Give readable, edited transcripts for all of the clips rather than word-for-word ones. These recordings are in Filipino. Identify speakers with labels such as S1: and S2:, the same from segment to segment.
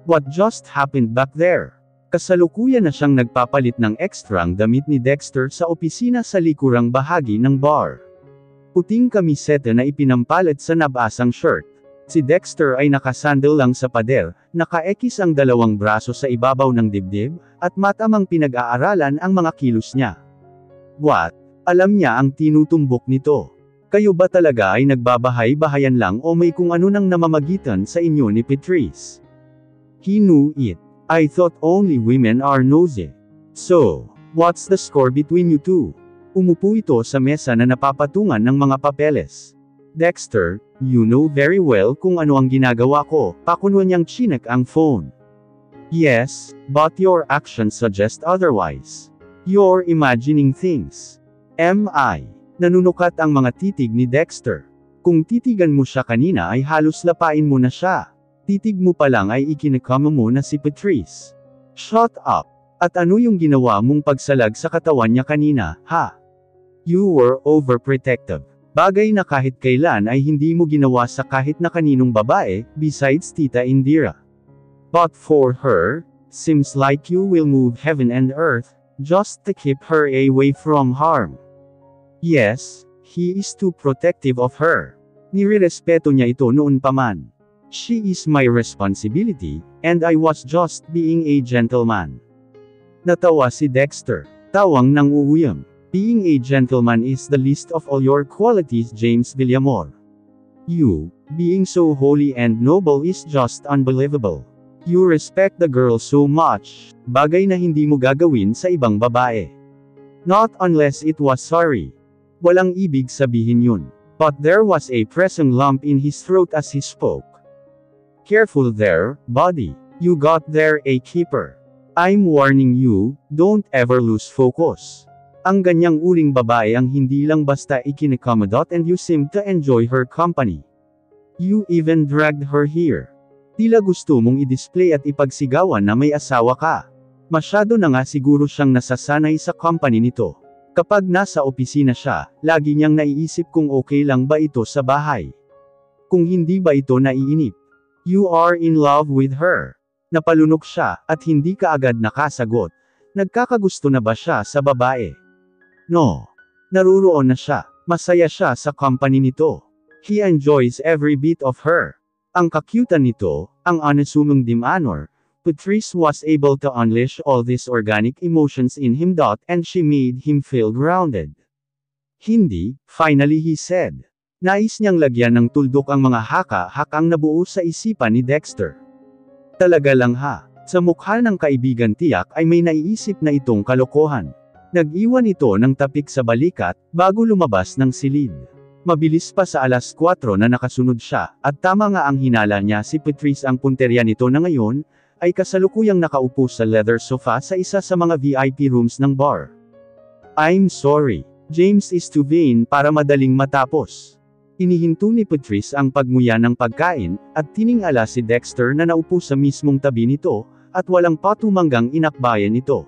S1: What just happened back there? Kasalukuyan na siyang nagpapalit ng ekstrang damit ni Dexter sa opisina sa likurang bahagi ng bar. Puting kamiseta na ipinampalit sa nabasang shirt. Si Dexter ay nakasandal lang sa pader, nakaekis ang dalawang braso sa ibabaw ng dibdib, at matamang pinag-aaralan ang mga kilos niya. What? Alam niya ang tinutumbok nito. Kayo ba talaga ay nagbabahay-bahayan lang o may kung ano nang namamagitan sa inyo ni Patrice? He knew it. I thought only women are nosy. So, what's the score between you two? Umupo ito sa mesa na napapatungan ng mga papeles. Dexter, you know very well kung ano ang ginagawa ko, pakunwa niyang chinek ang phone. Yes, but your actions suggest otherwise. You're imagining things. Am I? Nanunukat ang mga titig ni Dexter. Kung titigan mo siya kanina ay halos lapain mo na siya. Titig mo pa lang ay ikinakama mo na si Patrice. Shut up! At ano yung ginawa mong pagsalag sa katawan niya kanina, ha? You were overprotective. Bagay na kahit kailan ay hindi mo ginawa sa kahit na kaninong babae, besides Tita Indira. But for her, seems like you will move heaven and earth, just to keep her away from harm. Yes, he is too protective of her. Nirerespeto niya ito noon pa man. She is my responsibility, and I was just being a gentleman. Natawa si Dexter. Tawang nang uuyam. Being a gentleman is the least of all your qualities, James Villamor. You, being so holy and noble is just unbelievable. You respect the girl so much, bagay na hindi mo gagawin sa ibang babae. Not unless it was sorry. Walang ibig sabihin yun. But there was a pressing lump in his throat as he spoke. Careful there, buddy. You got there a keeper. I'm warning you, don't ever lose focus. Ang ganyang uling babae ang hindi lang basta ikinakamodot and you seem to enjoy her company. You even dragged her here. Tila gusto mong i-display at ipagsigawan na may asawa ka. Masyado na nga siguro siyang nasasanay sa company nito. Kapag nasa opisina siya, lagi niyang naiisip kung okay lang ba ito sa bahay. Kung hindi ba ito naiinip. You are in love with her. Napalunok siya, at hindi kaagad nakasagot. Nagkakagusto na ba siya sa babae? No. Naruroon na siya. Masaya siya sa company nito. He enjoys every bit of her. Ang kakyutan nito, ang unassuming demeanor, Patrice was able to unleash all these organic emotions in him. And she made him feel grounded. Hindi, finally he said. Nais niyang lagyan ng tuldok ang mga haka-hakang nabuo sa isipan ni Dexter. Talaga lang ha, sa mukha ng kaibigan tiyak ay may naiisip na itong kalokohan. Nag-iwan ito ng tapik sa balikat, bago lumabas ng silid. Mabilis pa sa 4:00 na nakasunod siya, at tama nga ang hinala niya si Patrice ang punterya nito na ngayon, ay kasalukuyang nakaupo sa leather sofa sa isa sa mga VIP rooms ng bar. I'm sorry, James is too vain para madaling matapos. Inihinto ni Patrice ang pagmuya ng pagkain, at tiningala si Dexter na naupo sa mismong tabi nito, at walang patumanggang inakbayan ito.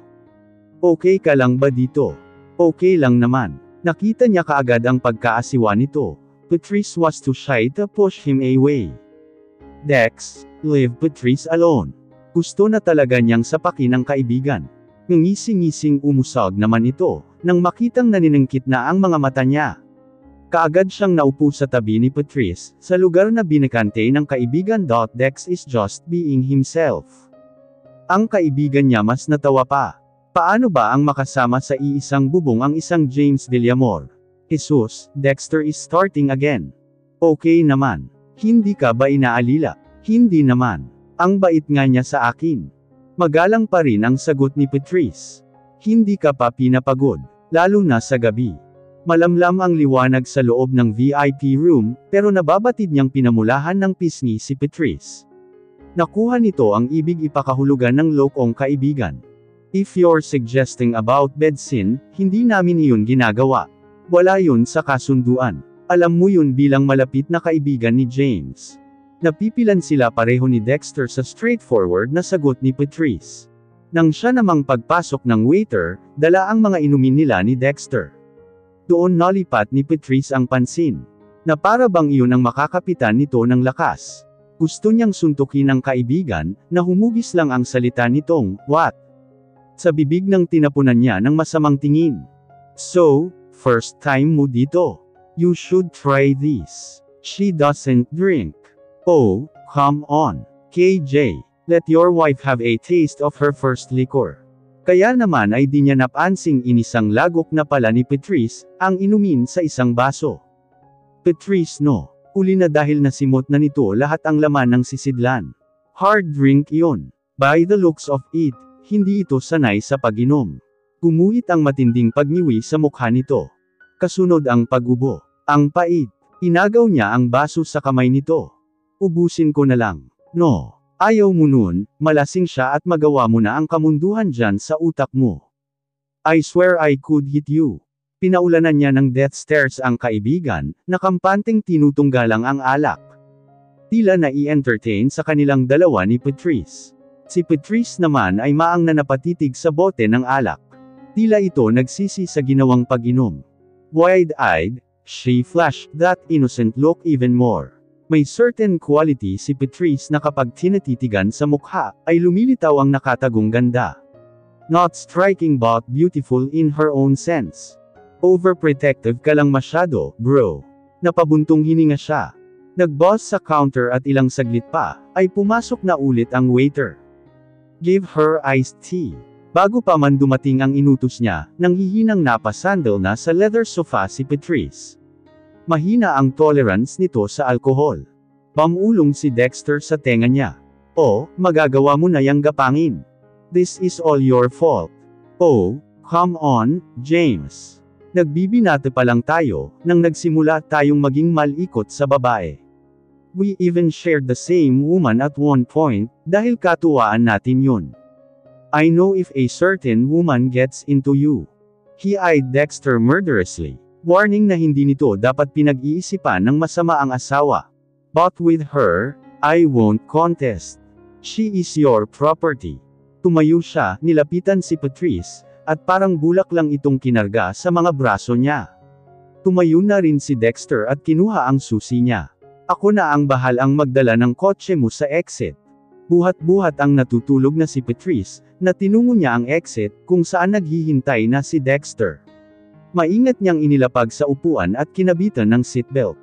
S1: Okay ka lang ba dito? Okay lang naman. Nakita niya kaagad ang pagkaasiwa nito. Patrice was too shy to push him away. Dex, leave Patrice alone. Gusto na talaga niyang sapakin ang kaibigan. Ngising-ngising umusog naman ito, nang makitang naniningkit na ang mga mata niya. Kaagad siyang naupo sa tabi ni Patrice, sa lugar na binakante ng kaibigan. Dex is just being himself. Ang kaibigan niya mas natawa pa. Paano ba ang makasama sa iisang bubong ang isang James Villamor? Jesus, Dexter is starting again. Okay naman. Hindi ka ba inaalila? Hindi naman. Ang bait nga niya sa akin. Magalang pa rin ang sagot ni Patrice. Hindi ka pa pinapagod, lalo na sa gabi. Malamlam ang liwanag sa loob ng VIP room, pero nababatid niyang pinamulahan ng pisngi si Patrice. Nakuha nito ang ibig ipakahulugan ng lokong kaibigan. If you're suggesting about bedsin, hindi namin iyon ginagawa. Wala yun sa kasunduan. Alam mo yun bilang malapit na kaibigan ni James. Napipilan sila pareho ni Dexter sa straightforward na sagot ni Patrice. Nang siya namang pagpasok ng waiter, dala ang mga inumin nila ni Dexter. Doon nalipat ni Patrice ang pansin. Na para bang iyon ang makakapitan nito ng lakas. Gusto niyang suntukin ang kaibigan, na humugis lang ang salita nitong, "What?" Sa bibig ng tinapunan niya ng masamang tingin. "So, first time mo dito. You should try this. She doesn't drink." "Oh, come on, KJ. Let your wife have a taste of her first liquor." Kaya naman ay di niya napansing inisang lagok na pala ni Patrice, ang inumin sa isang baso. Patrice no. Uli na dahil nasimot na nito lahat ang laman ng sisidlan. Hard drink iyon. By the looks of it, hindi ito sanay sa pag-inom. Gumuhit ang matinding pagniwi sa mukha nito. Kasunod ang pag-ubo. Ang pait. Inagaw niya ang baso sa kamay nito. "Ubusin ko na lang." "No. Ayaw mo nun, malasing siya at magawa mo na ang kamunduhan dyan sa utak mo. I swear I could hit you." Pinaulanan niya ng death stares ang kaibigan, na kampanteng tinutunggalang ang alak. Tila nai-entertain sa kanilang dalawa ni Patrice. Si Patrice naman ay maang na napatitig sa bote ng alak. Tila ito nagsisi sa ginawang pag-inom. Wide-eyed, she flashed that innocent look even more. May certain quality si Patrice na kapag tinatitigan sa mukha, ay lumilitaw ang nakatagong ganda. Not striking but beautiful in her own sense. "Overprotective ka lang masyado, bro." Napabuntong hininga siya. Nag-boss sa counter at ilang saglit pa, ay pumasok na ulit ang waiter. "Give her iced tea." Bago pa man dumating ang inutos niya, nang hihinang napasandal na sa leather sofa si Patrice. Mahina ang tolerance nito sa alkohol. Pamulong si Dexter sa tenga niya. "Oh, magagawa mo na yang gapangin. This is all your fault." "Oh, come on, James. Nagbibinate pa lang tayo, nang nagsimula tayong maging malikot sa babae. We even shared the same woman at one point, dahil katuwaan natin yun. I know if a certain woman gets into you." He eyed Dexter murderously, warning na hindi nito dapat pinag-iisipan ng masama ang asawa. "But with her, I won't contest. She is your property." Tumayo siya, nilapitan si Patrice, at parang bulak lang itong kinarga sa mga braso niya. Tumayo na rin si Dexter at kinuha ang susi niya. "Ako na ang bahalang magdala ng kotse mo sa exit." Buhat-buhat ang natutulog na si Patrice, na tinungo niya ang exit, kung saan naghihintay na si Dexter. Maingat niyang inilapag sa upuan at kinabitan ng seatbelt.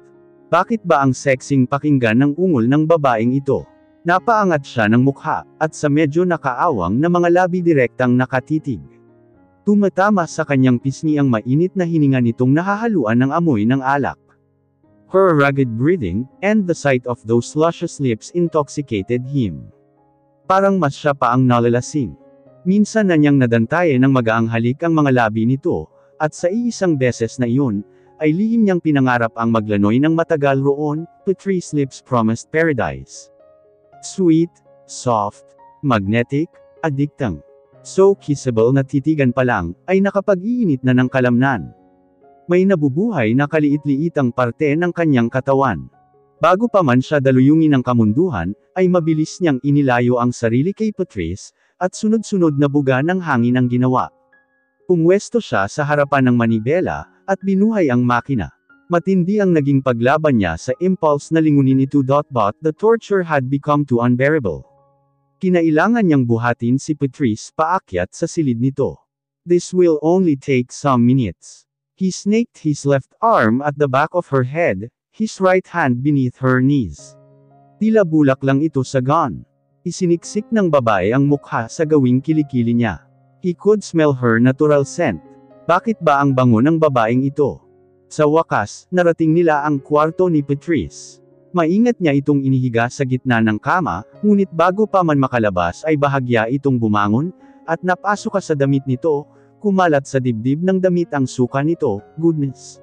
S1: Bakit ba ang sexing pakinggan ng ungol ng babaeng ito? Napaangat siya ng mukha, at sa medyo nakaawang na mga labi direktang nakatitig. Tumatama sa kanyang pisngi ang mainit na hininga nitong nahahaluan ng amoy ng alak. Her rugged breathing, and the sight of those luscious lips intoxicated him. Parang mas siya pa ang nalalasing. Minsan na niyang nadantayan ng magaang halik ang mga labi nito, at sa iisang beses na iyon, ay lihim niyang pinangarap ang maglanoy ng matagal roon. Patrice's lips promised paradise. Sweet, soft, magnetic, addicting. So kissable na titigan pa lang, ay nakapag-iinit na ng kalamnan. May nabubuhay na kaliit-liitang parte ng kanyang katawan. Bago pa man siya daluyungin ng kamunduhan, ay mabilis niyang inilayo ang sarili kay Patrice, at sunod-sunod na buga ng hangin ang ginawa. Pumwesto siya sa harapan ng manibela, at binuhay ang makina. Matindi ang naging paglaban niya sa impulse na lingunin ito. But the torture had become too unbearable. Kinailangan niyang buhatin si Patrice paakyat sa silid nito. This will only take some minutes. He snaked his left arm at the back of her head, his right hand beneath her knees. Tila bulak lang ito sa gun. Isiniksik ng babae ang mukha sa gawing kilikili niya. He could smell her natural scent. Bakit ba ang bango ng babaeng ito? Sa wakas, narating nila ang kwarto ni Patrice. Maingat niya itong inihiga sa gitna ng kama, ngunit bago pa man makalabas ay bahagya itong bumangon, at napasok sa damit nito, kumalat sa dibdib ng damit ang suka nito. Goodness.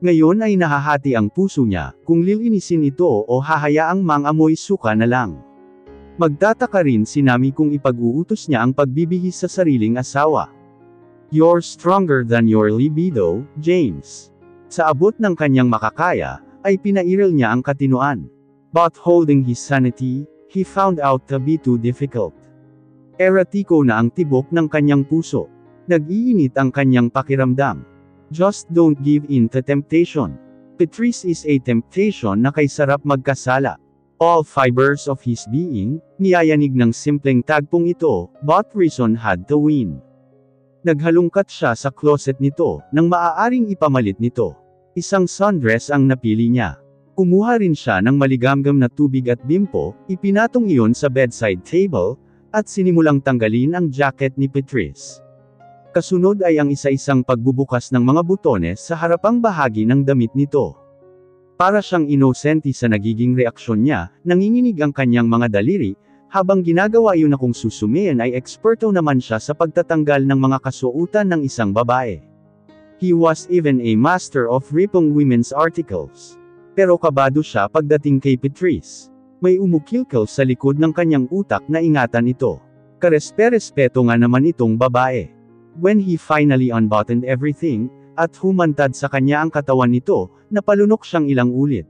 S1: Ngayon ay nahahati ang puso niya, kung lilinisin ito o hahayaang mang-amoy suka na lang. Magtataka rin si Nami kung ipag-uutos niya ang pagbibihis sa sariling asawa. You're stronger than your libido, James. Sa abot ng kanyang makakaya, ay pinairal niya ang katinoan. But holding his sanity, he found out to be too difficult. Eratiko na ang tibok ng kanyang puso. Nag-iinit ang kanyang pakiramdam. Just don't give in to temptation. Patrice is a temptation na kay sarap magkasala. All fibers of his being, niyayanig ng simpleng tagpong ito, but reason had to win. Naghalungkat siya sa closet nito, nang maaaring ipamalit nito. Isang sundress ang napili niya. Kumuha rin siya ng maligamgam na tubig at bimpo, ipinatong iyon sa bedside table, at sinimulang tanggalin ang jacket ni Patrice. Kasunod ay ang isa-isang pagbubukas ng mga butones sa harapang bahagi ng damit nito. Para siyang inosente sa nagiging reaksyon niya, nanginginig ang kanyang mga daliri, habang ginagawa iyon na kung susumian ay eksperto naman siya sa pagtatanggal ng mga kasuotan ng isang babae. He was even a master of ripping women's articles. Pero kabado siya pagdating kay Patrice. May umukilkil sa likod ng kanyang utak na ingatan ito. Karespe-respeto nga naman itong babae. When he finally unbuttoned everything, at humantad sa kanya ang katawan nito, napalunok siyang ilang ulit.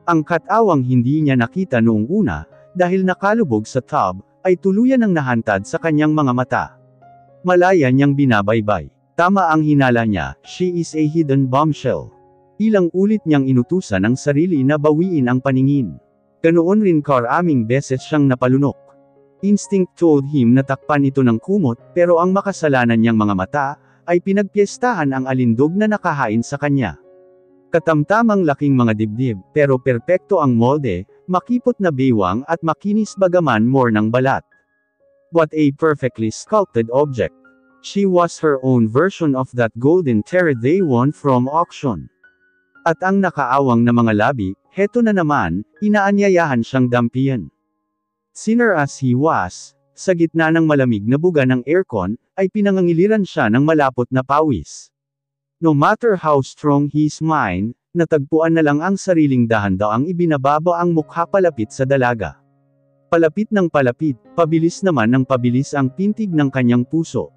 S1: Ang katawang hindi niya nakita noong una, dahil nakalubog sa tub, ay tuluyan ang nahantad sa kanyang mga mata. Malaya niyang binabaybay. Tama ang hinala niya, she is a hidden bombshell. Ilang ulit niyang inutusan ang sarili na bawiin ang paningin. Ganoon rin karaming beses siyang napalunok. Instinct told him na takpan ito ng kumot, pero ang makasalanan niyang mga mata, ay pinagpiestahan ang alindog na nakahain sa kanya. Katamtamang laking mga dibdib, pero perpekto ang molde, makipot na baywang at makinis bagaman more ng balat. What a perfectly sculpted object. She was her own version of that golden terre they won from auction. At ang nakaawang na mga labi, heto na naman, inaanyayahan siyang dampian. Sinner as he was, sa gitna ng malamig na buga ng aircon, ay pinangangiliran siya ng malapot na pawis. No matter how strong his mind, natagpuan na lang ang sariling dahan-daang ibinababa ang mukha palapit sa dalaga. Palapit ng palapit, pabilis naman ng pabilis ang pintig ng kanyang puso.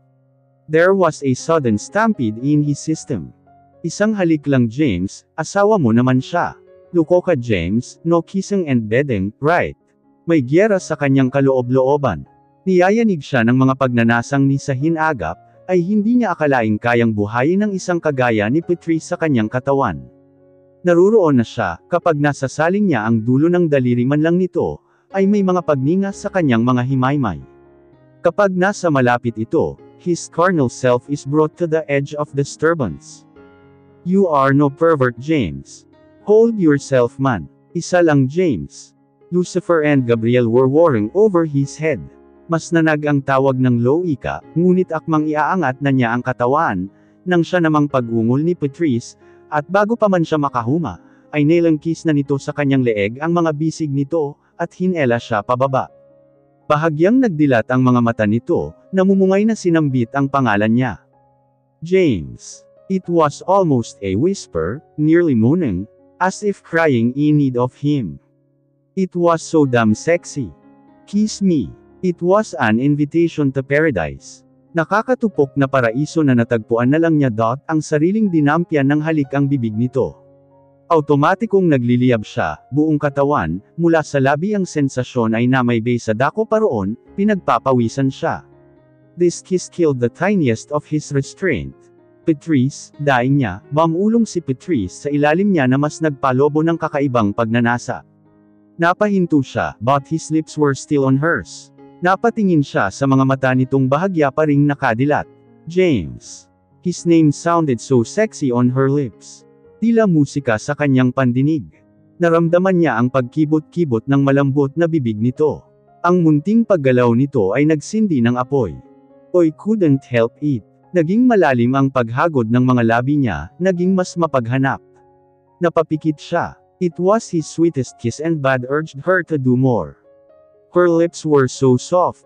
S1: There was a sudden stampede in his system. Isang halik lang James, asawa mo naman siya. Luko ka James, no kissing and bedding, right? May giyera sa kanyang kaloob-looban. Niyayanig siya ng mga pagnanasang ni sa hinagap, ay hindi niya akalaing kayang buhayin ng isang kagaya ni Patrice sa kanyang katawan. Naruroon na siya, kapag nasasaling niya ang dulo ng daliri man lang nito, ay may mga pagninga sa kanyang mga himaymay. Kapag nasa malapit ito, his carnal self is brought to the edge of disturbance. You are no pervert James. Hold yourself man. Isa lang James. Lucifer and Gabriel were warring over his head. Mas nanag ang tawag ng loika, ngunit akmang iaangat na niya ang katawan, nang siya namang pag-ungol ni Patrice, at bago pa man siya makahuma, ay nailangkis na nito sa kanyang leeg ang mga bisig nito, at hinela siya pababa. Bahagyang nagdilat ang mga mata nito, namumungay na sinambit ang pangalan niya. James. It was almost a whisper, nearly moaning, as if crying in need of him. It was so damn sexy. Kiss me. It was an invitation to paradise. Nakakatupok na paraiso na natagpuan na lang niya ang sariling dinampyan ng halik ang bibig nito. Automatikong nagliliyab siya, buong katawan, mula sa labi ang sensasyon ay namaybay sa dako paroon, pinagpapawisan siya. This kiss killed the tiniest of his restraint. Patrice, daing niya, mamulong si Patrice sa ilalim niya na mas nagpalobo ng kakaibang pagnanasa. Napahinto siya, but his lips were still on hers. Napatingin siya sa mga mata nitong bahagya pa ring nakadilat. James. His name sounded so sexy on her lips. Tila musika sa kanyang pandinig. Naramdaman niya ang pagkibot-kibot ng malambot na bibig nito. Ang munting paggalaw nito ay nagsindi ng apoy. I couldn't help it. Naging malalim ang paghagod ng mga labi niya, naging mas mapaghanap. Napapikit siya. It was his sweetest kiss and bad urged her to do more. Her lips were so soft.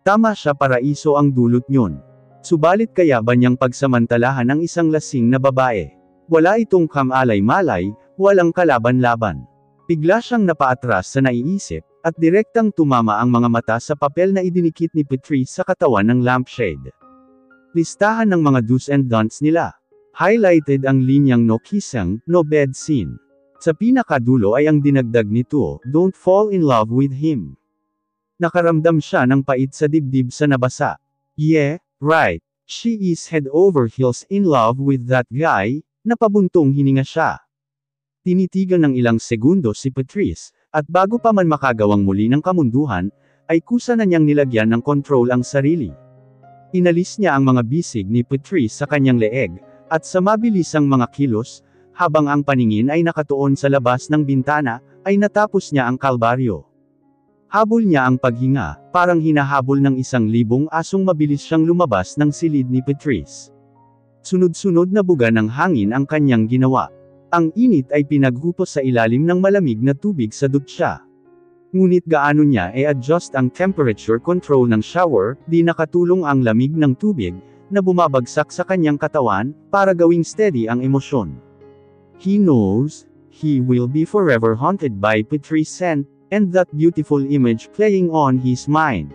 S1: Tama siya paraiso ang dulot niyon. Subalit kaya ba niyang pagsamantalahan ang isang lasing na babae? Wala itong kamalay-malay, walang kalaban-laban. Bigla siyang napaatras sa naiisip, at direktang tumama ang mga mata sa papel na idinikit ni Patrice sa katawan ng lampshade. Listahan ng mga do's and don'ts nila. Highlighted ang linyang no kissing, no bed scene. Sa pinakadulo ay ang dinagdag nito, don't fall in love with him. Nakaramdam siya ng pait sa dibdib sa nabasa. Yeah, right. She is head over heels in love with that guy, napabuntong hininga siya. Tinitigan ng ilang segundo si Patrice, At bago pa man makagawang muli ng kamunduhan, ay kusa na niyang nilagyan ng kontrol ang sarili. Inalis niya ang mga bisig ni Patrice sa kanyang leeg, at sa mabilisang mga kilos, habang ang paningin ay nakatuon sa labas ng bintana, ay natapos niya ang kalbaryo. Habol niya ang paghinga, parang hinahabol ng 1,000 asong mabilis siyang lumabas ng silid ni Patrice. Sunod-sunod na buga ng hangin ang kanyang ginawa. Ang init ay pinaghupos sa ilalim ng malamig na tubig sa dutsya. Ngunit gaano niya i-adjust ang temperature control ng shower, di nakatulong ang lamig ng tubig, na bumabagsak sa kanyang katawan, para gawing steady ang emosyon. He knows, he will be forever haunted by Patrice's scent, and that beautiful image playing on his mind.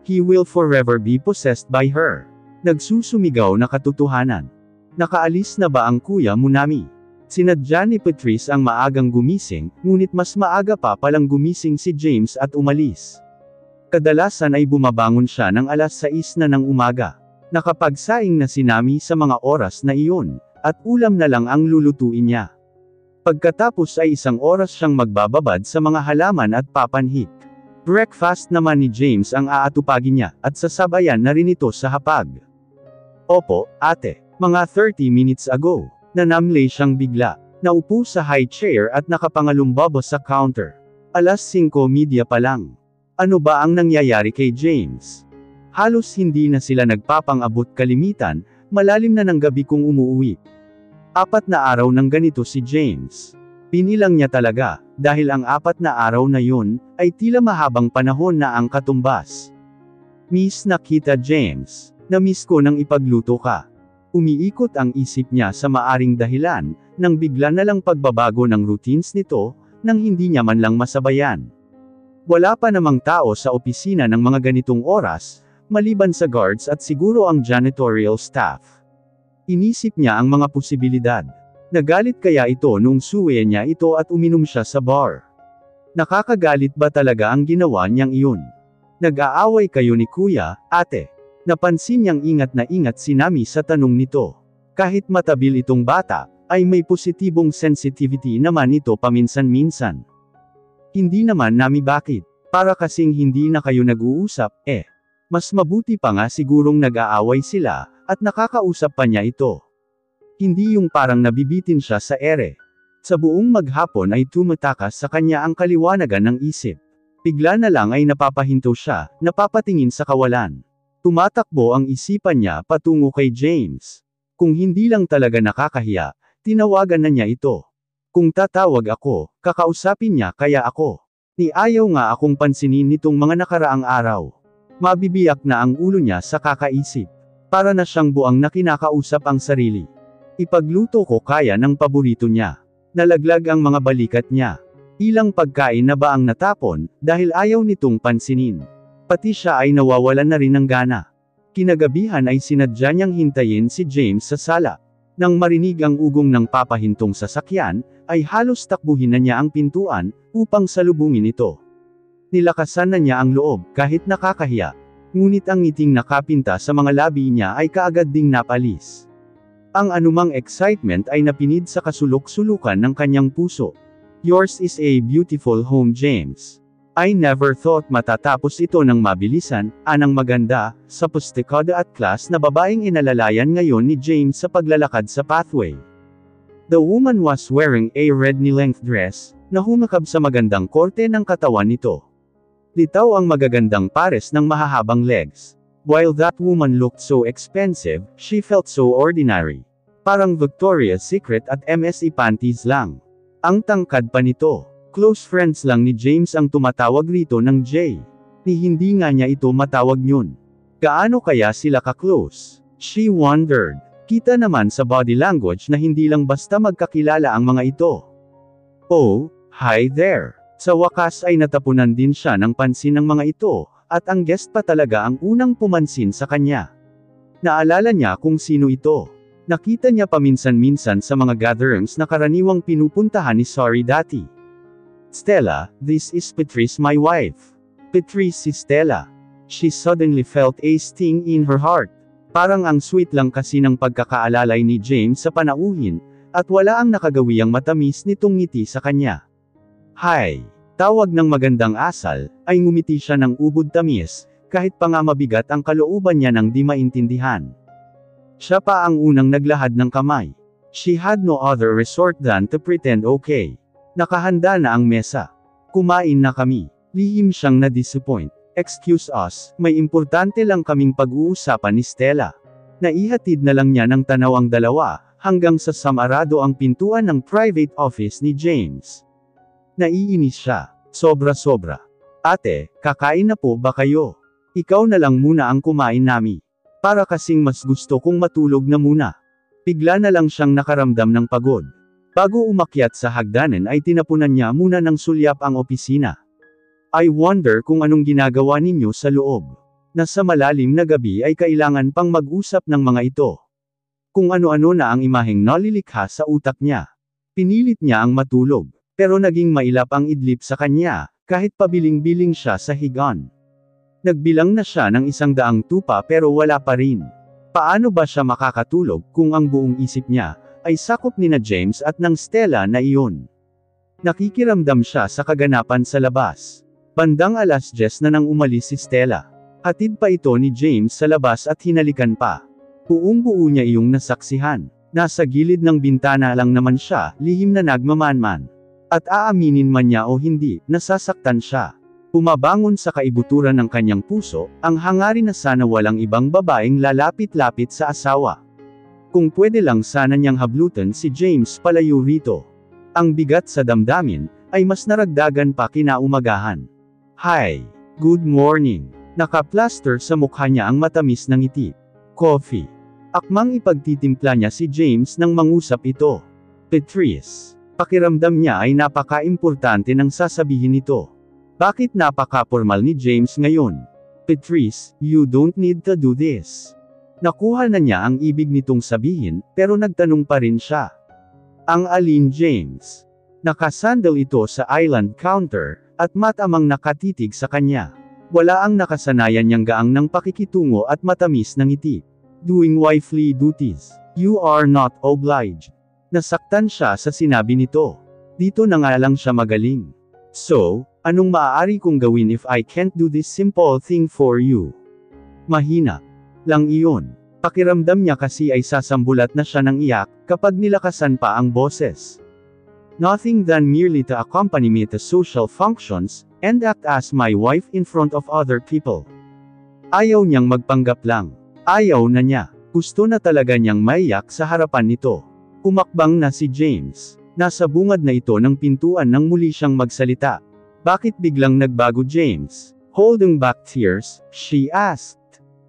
S1: He will forever be possessed by her. Nagsusumigaw na katotohanan. Nakaalis na ba ang kuya mo nami? Sinadya ni Patrice ang maagang gumising, ngunit mas maaga pa palang gumising si James at umalis. Kadalasan ay bumabangon siya ng alas 6 na ng umaga. Nakapagsaing na si Nami sa mga oras na iyon, at ulam na lang ang lulutuin niya. Pagkatapos ay 1 oras siyang magbababad sa mga halaman at papanhik. Breakfast naman ni James ang aatupagin niya, at sasabayan na rin ito sa hapag. Opo, ate. Mga 30 minutes ago, nanamlay siyang bigla. Naupo sa high chair at nakapangalumbabo sa counter. Alas 5:30 pa lang. Ano ba ang nangyayari kay James? Halos hindi na sila nagpapang-abot kalimitan, malalim na ng gabi kung umuwi. 4 na araw nang ganito si James. Pinilang niya talaga, dahil ang 4 na araw na yun, ay tila mahabang panahon na ang katumbas. Miss na kita James, na-miss ko nang ipagluto ka. Umiikot ang isip niya sa maaring dahilan, nang bigla na lang pagbabago ng routines nito, nang hindi niya man lang masabayan. Wala pa namang tao sa opisina ng mga ganitong oras, maliban sa guards at siguro ang janitorial staff. Inisip niya ang mga posibilidad. Nagalit kaya ito nung suwe niya ito at uminom siya sa bar? Nakakagalit ba talaga ang ginawa niyang iyon? Nag-aaway kayo ni kuya, ate? Napansin niyang ingat na ingat si Nami sa tanong nito. Kahit matabil itong bata, ay may positibong sensitivity naman ito paminsan-minsan. Hindi naman Nami bakit? Para kasing hindi na kayo nag-uusap, Mas mabuti pa nga sigurong nag-aaway sila, at nakakausap pa niya ito. Hindi yung parang nabibitin siya sa ere. Sa buong maghapon ay tumatakas sa kanya ang kaliwanagan ng isip. Bigla na lang ay napapahinto siya, napapatingin sa kawalan. Tumatakbo ang isipan niya patungo kay James. Kung hindi lang talaga nakakahiya, tinawagan na niya ito. Kung tatawag ako, kakausapin niya kaya ako. Ni ayaw nga akong pansinin nitong mga nakaraang araw. Mabibiyak na ang ulo niya sa kakaisip. Para na siyang buang na kinakausap ang sarili. Ipagluto ko kaya ng paborito niya. Nalaglag ang mga balikat niya. Ilang pagkain na ba ang natapon, dahil ayaw nitong pansinin. Pati siya ay nawawalan na rin ng gana. Kinagabihan ay sinadya niyang hintayin si James sa sala. Nang marinig ang ugong ng papahintong sasakyan, ay halos takbuhin na niya ang pintuan, upang salubungin ito. Nilakasan na niya ang loob, kahit nakakahiya. Ngunit ang ngiting nakapinta sa mga labi niya ay kaagad ding napalis. Ang anumang excitement ay napinid sa kasulok-sulukan ng kanyang puso. Yours is a beautiful home, James. I never thought matatapos ito ng mabilisan, anang maganda, sophisticated at class na babaeng inalalayan ngayon ni James sa paglalakad sa pathway. The woman was wearing a red knee-length dress, na humakab sa magandang korte ng katawan nito. Litaw ang magagandang pares ng mahahabang legs. While that woman looked so expensive, she felt so ordinary. Parang Victoria's Secret at MSE panties lang. Ang tangkad pa nito. Close friends lang ni James ang tumatawag rito ng J. Ni hindi nga niya ito matawag yun. Gaano kaya sila ka-close? She wondered. Kita naman sa body language na hindi lang basta magkakilala ang mga ito. Oh, hi there. Sa wakas ay natapunan din siya ng pansin ng mga ito, at ang guest pa talaga ang unang pumansin sa kanya. Naalala niya kung sino ito. Nakita niya paminsan-minsan sa mga gatherings na karaniwang pinupuntahan ni Sorry dati. Stella, this is Patrice, my wife. Patrice si Stella. She suddenly felt a sting in her heart. Parang ang sweet lang kasi ng pagkakaalalay ni James sa panauhin, at wala ang nakagawiyang matamis nitong ngiti sa kanya. Hi! tawag ng magandang asal, ay ngumiti siya ng ubod tamis, kahit pa nga mabigat ang kalooban niya nang di maintindihan. Siya pa ang unang naglahad ng kamay. She had no other resort than to pretend okay. Nakahanda na ang mesa. Kumain na kami. Lihim siyang na-disappoint. Excuse us, may importante lang kaming pag-uusapan ni Stella. Naihatid na lang niya ng tanaw ang dalawa, hanggang sa samarado ang pintuan ng private office ni James. Naiinis siya. Sobra-sobra. Ate, kakain na po ba kayo? Ikaw na lang muna ang kumain nami. Para kasing mas gusto kong matulog na muna. Bigla na lang siyang nakaramdam ng pagod. Bago umakyat sa hagdanan ay tinapunan niya muna ng sulyap ang opisina. I wonder kung anong ginagawa ninyo sa loob. Nasa malalim na gabi ay kailangan pang mag-usap ng mga ito. Kung ano-ano na ang imaheng nalilikha sa utak niya. Pinilit niya ang matulog, pero naging mailap ang idlip sa kanya, kahit pabiling-biling siya sa higaan. Nagbilang na siya ng 100 tupa pero wala pa rin. Paano ba siya makakatulog kung ang buong isip niya ay sakop ni na James at ng Stella na iyon? Nakikiramdam siya sa kaganapan sa labas. Bandang 10:00 na nang umalis si Stella. Hatid pa ito ni James sa labas at hinalikan pa. Buong-buo niya iyong nasaksihan. Nasa gilid ng bintana lang naman siya, lihim na nagmamanman. At aaminin man niya o hindi, nasasaktan siya. Pumabangon sa kaibuturan ng kanyang puso, ang hangarin na sana walang ibang babaeng lalapit-lapit sa asawa. Kung pwede lang sana niyang hablutan si James palayo rito. Ang bigat sa damdamin, ay mas naragdagan pa kinaumagahan. Hi! Good morning! Naka-plaster sa mukha niya ang matamis ng ngiti. Coffee. Akmang ipagtitimpla niya si James nang mangusap ito. Patrice. Pakiramdam niya ay napaka-importante ng sasabihin nito. Bakit napaka-formal ni James ngayon? Patrice, you don't need to do this. Nakuha na niya ang ibig nitong sabihin, pero nagtanong pa rin siya. Ang alin James? Nakasandal ito sa island counter, at matamang nakatitig sa kanya. Wala ang nakasanayan niyang gaang ng pakikitungo at matamis ng ngiti. Doing wifely duties. You are not obliged. Nasaktan siya sa sinabi nito. Dito na nga lang siya magaling. So, anong maaari kong gawin if I can't do this simple thing for you? Mahina lang iyon. Pakiramdam niya kasi ay sasambulat na siya ng iyak, kapag nilakasan pa ang boses. Nothing than merely to accompany me to social functions, and act as my wife in front of other people. Ayaw niyang magpanggap lang. Ayaw na niya. Gusto na talaga niyang maiyak sa harapan nito. Umakbang na si James. Nasa bungad na ito ng pintuan nang muli siyang magsalita. Bakit biglang nagbago James? Holding back tears, she asked.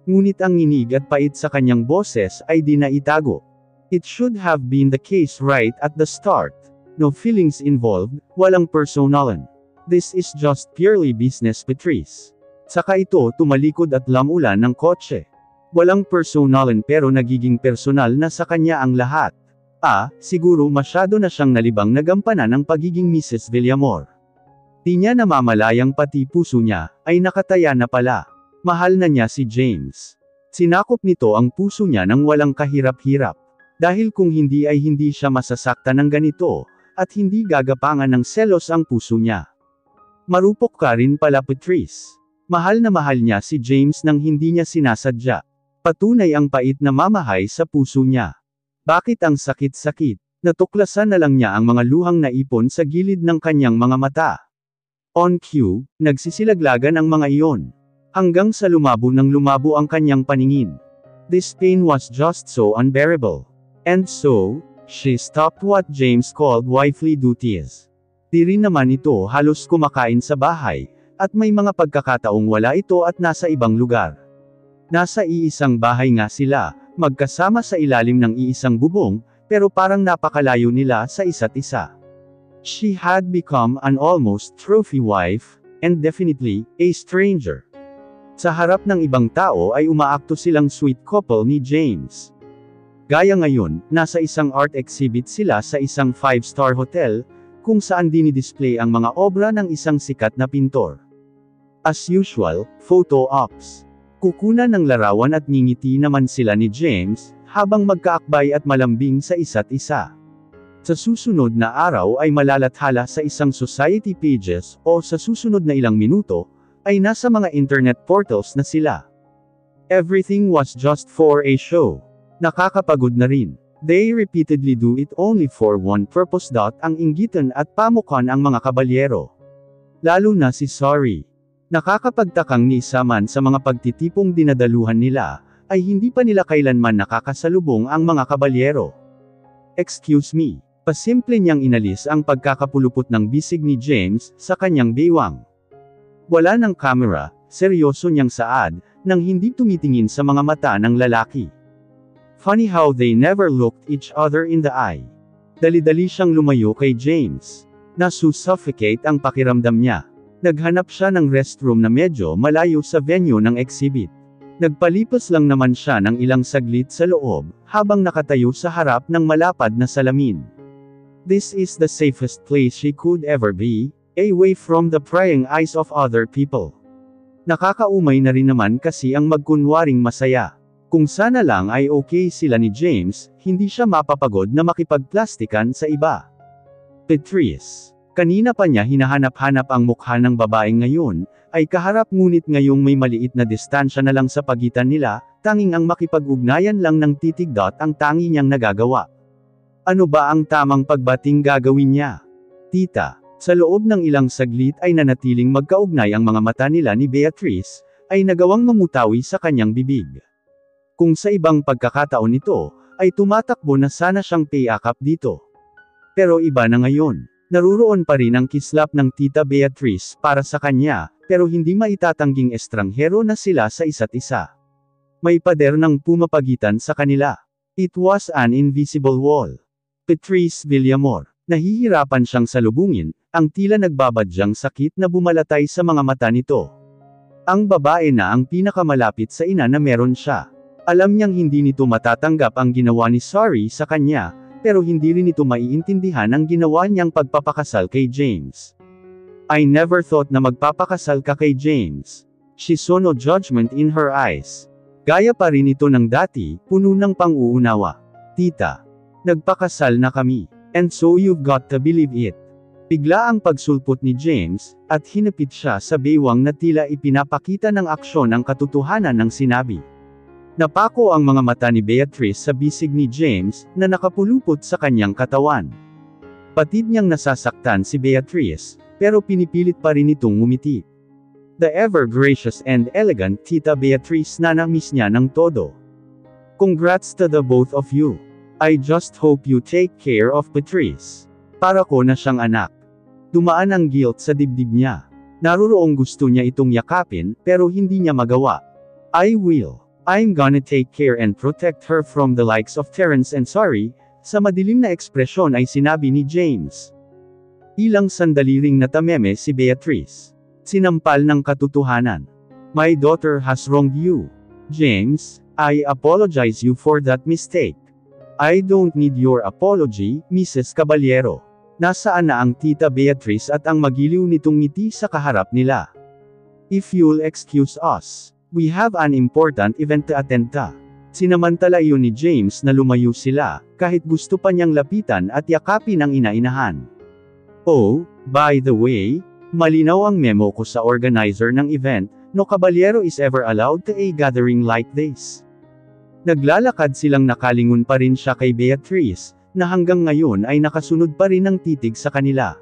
S1: Ngunit ang nginig at pait sa kanyang boses ay di na itago. It should have been the case right at the start. No feelings involved, walang personalan. This is just purely business Patrice. Saka ito tumalikod at lamulan ng kotse. Walang personalan pero nagiging personal na sa kanya ang lahat. Siguro masyado na siyang nalibang nagampanan ng pagiging Mrs. Villamor. Di niya namamalayang pati puso niya, ay nakataya na pala. Mahal na niya si James. Sinakop nito ang puso niya nang walang kahirap-hirap. Dahil kung hindi ay hindi siya masasaktan ng ganito, at hindi gagapangan ng selos ang puso niya. Marupok ka rin pala Patrice. Mahal na mahal niya si James nang hindi niya sinasadya. Patunay ang pait na mamahay sa puso niya. Bakit ang sakit-sakit? Natuklasan na lang niya ang mga luhang naipon sa gilid ng kanyang mga mata. On cue, nagsisilaglagan ang mga iyon. Hanggang sa lumabo ang kanyang paningin. This pain was just so unbearable. And so, she stopped what James called wifely duties. Di rin naman ito halos kumakain sa bahay, at may mga pagkakataong wala ito at nasa ibang lugar. Nasa iisang bahay nga sila, magkasama sa ilalim ng iisang bubong, pero parang napakalayo nila sa isa't isa. She had become an almost trophy wife, and definitely, a stranger. Sa harap ng ibang tao ay umaakto silang sweet couple ni James. Gaya ngayon, nasa isang art exhibit sila sa isang 5-star hotel, kung saan dinidisplay ang mga obra ng isang sikat na pintor. As usual, photo ops. Kukunan ng larawan at ngingiti naman sila ni James, habang magkaakbay at malambing sa isa't isa. Sa susunod na araw ay malalathala sa isang society pages o sa susunod na ilang minuto, ay nasa mga internet portals na sila. Everything was just for a show. Nakakapagod na rin. They repeatedly do it only for one purpose. Ang inggitan at pamukan ang mga kabalyero. Lalo na si Sorry. Nakakapagtakang ni isa man sa mga pagtitipong dinadaluhan nila, ay hindi pa nila kailanman nakakasalubong ang mga kabalyero. Excuse me. Pasimple niyang inalis ang pagkakapulupot ng bisig ni James sa kanyang baywang. Wala ng kamera, seryoso niyang saad, nang hindi tumitingin sa mga mata ng lalaki. Funny how they never looked each other in the eye. Dali-dali siyang lumayo kay James. Nasu-suffocate ang pakiramdam niya. Naghanap siya ng restroom na medyo malayo sa venue ng exhibit. Nagpalipas lang naman siya ng ilang saglit sa loob, habang nakatayo sa harap ng malapad na salamin. This is the safest place she could ever be, away from the prying eyes of other people. Nakakaumay na rin naman kasi ang magkunwaring masaya. Kung sana lang ay okay sila ni James, hindi siya mapapagod na makipagplastikan sa iba. Patrice. Kanina pa niya hinahanap-hanap ang mukha ng babaeng ngayon, ay kaharap ngunit ngayong may maliit na distansya na lang sa pagitan nila, tanging ang makipag-ugnayan lang ng titig. Ang tangi niyang nagagawa. Ano ba ang tamang pagbating gagawin niya? Tita. Sa loob ng ilang saglit ay nanatiling magkaugnay ang mga mata nila ni Beatrice, ay nagawang mamutawi sa kanyang bibig. Kung sa ibang pagkakataon ito, ay tumatakbo na sana siyang payakap dito. Pero iba na ngayon. Naruroon pa rin ang kislap ng Tita Beatrice para sa kanya, pero hindi maitatangging estranghero na sila sa isa't isa. May pader ng pumapagitan sa kanila. It was an invisible wall. Patrice Villamor. Nahihirapan siyang salubungin, ang tila nagbabadyang sakit na bumalatay sa mga mata nito. Ang babae na ang pinakamalapit sa ina na meron siya. Alam niyang hindi nito matatanggap ang ginawa ni Sorry sa kanya, pero hindi rin ito maiintindihan ang ginawa niyang pagpapakasal kay James. I never thought na magpapakasal ka kay James. She saw no judgment in her eyes. Gaya pa rin ito ng dati, puno ng pang-uunawa. Tita. Nagpakasal na kami. And so you've got to believe it. Bigla ang pagsulpot ni James, at hinapit siya sa baywang na tila ipinapakita ng aksyon ang katotohanan ng sinabi. Napako ang mga mata ni Beatrice sa bisig ni James, na nakapulupot sa kanyang katawan. Patid niyang nasasaktan si Beatrice, pero pinipilit pa rin itong ngumiti. The ever-gracious and elegant Tita Beatrice na na-miss niya ng todo. Congrats to the both of you. I just hope you take care of Patrice. Para ko na siyang anak. Dumaan ang guilt sa dibdib niya. Naroroong gusto niya itong yakapin, pero hindi niya magawa. I will. I'm gonna take care and protect her from the likes of Terence and Sorry, sa madilim na ekspresyon ay sinabi ni James. Ilang sandali ring natameme si Beatrice. Sinampal ng katotohanan. My daughter has wronged you. James, I apologize you for that mistake. I don't need your apology, Mrs. Caballero. Nasaan na ang Tita Beatrice at ang magiliw nitong ngiti sa kaharap nila? If you'll excuse us, we have an important event to attend to. Sinamantala iyon ni James na lumayo sila, kahit gusto pa niyang lapitan at yakapin ang ina-inahan. Oh, by the way, malinaw ang memo ko sa organizer ng event, no Caballero is ever allowed to a gathering like this. Naglalakad silang nakalingon pa rin siya kay Beatrice, na hanggang ngayon ay nakasunod pa rin ng titig sa kanila.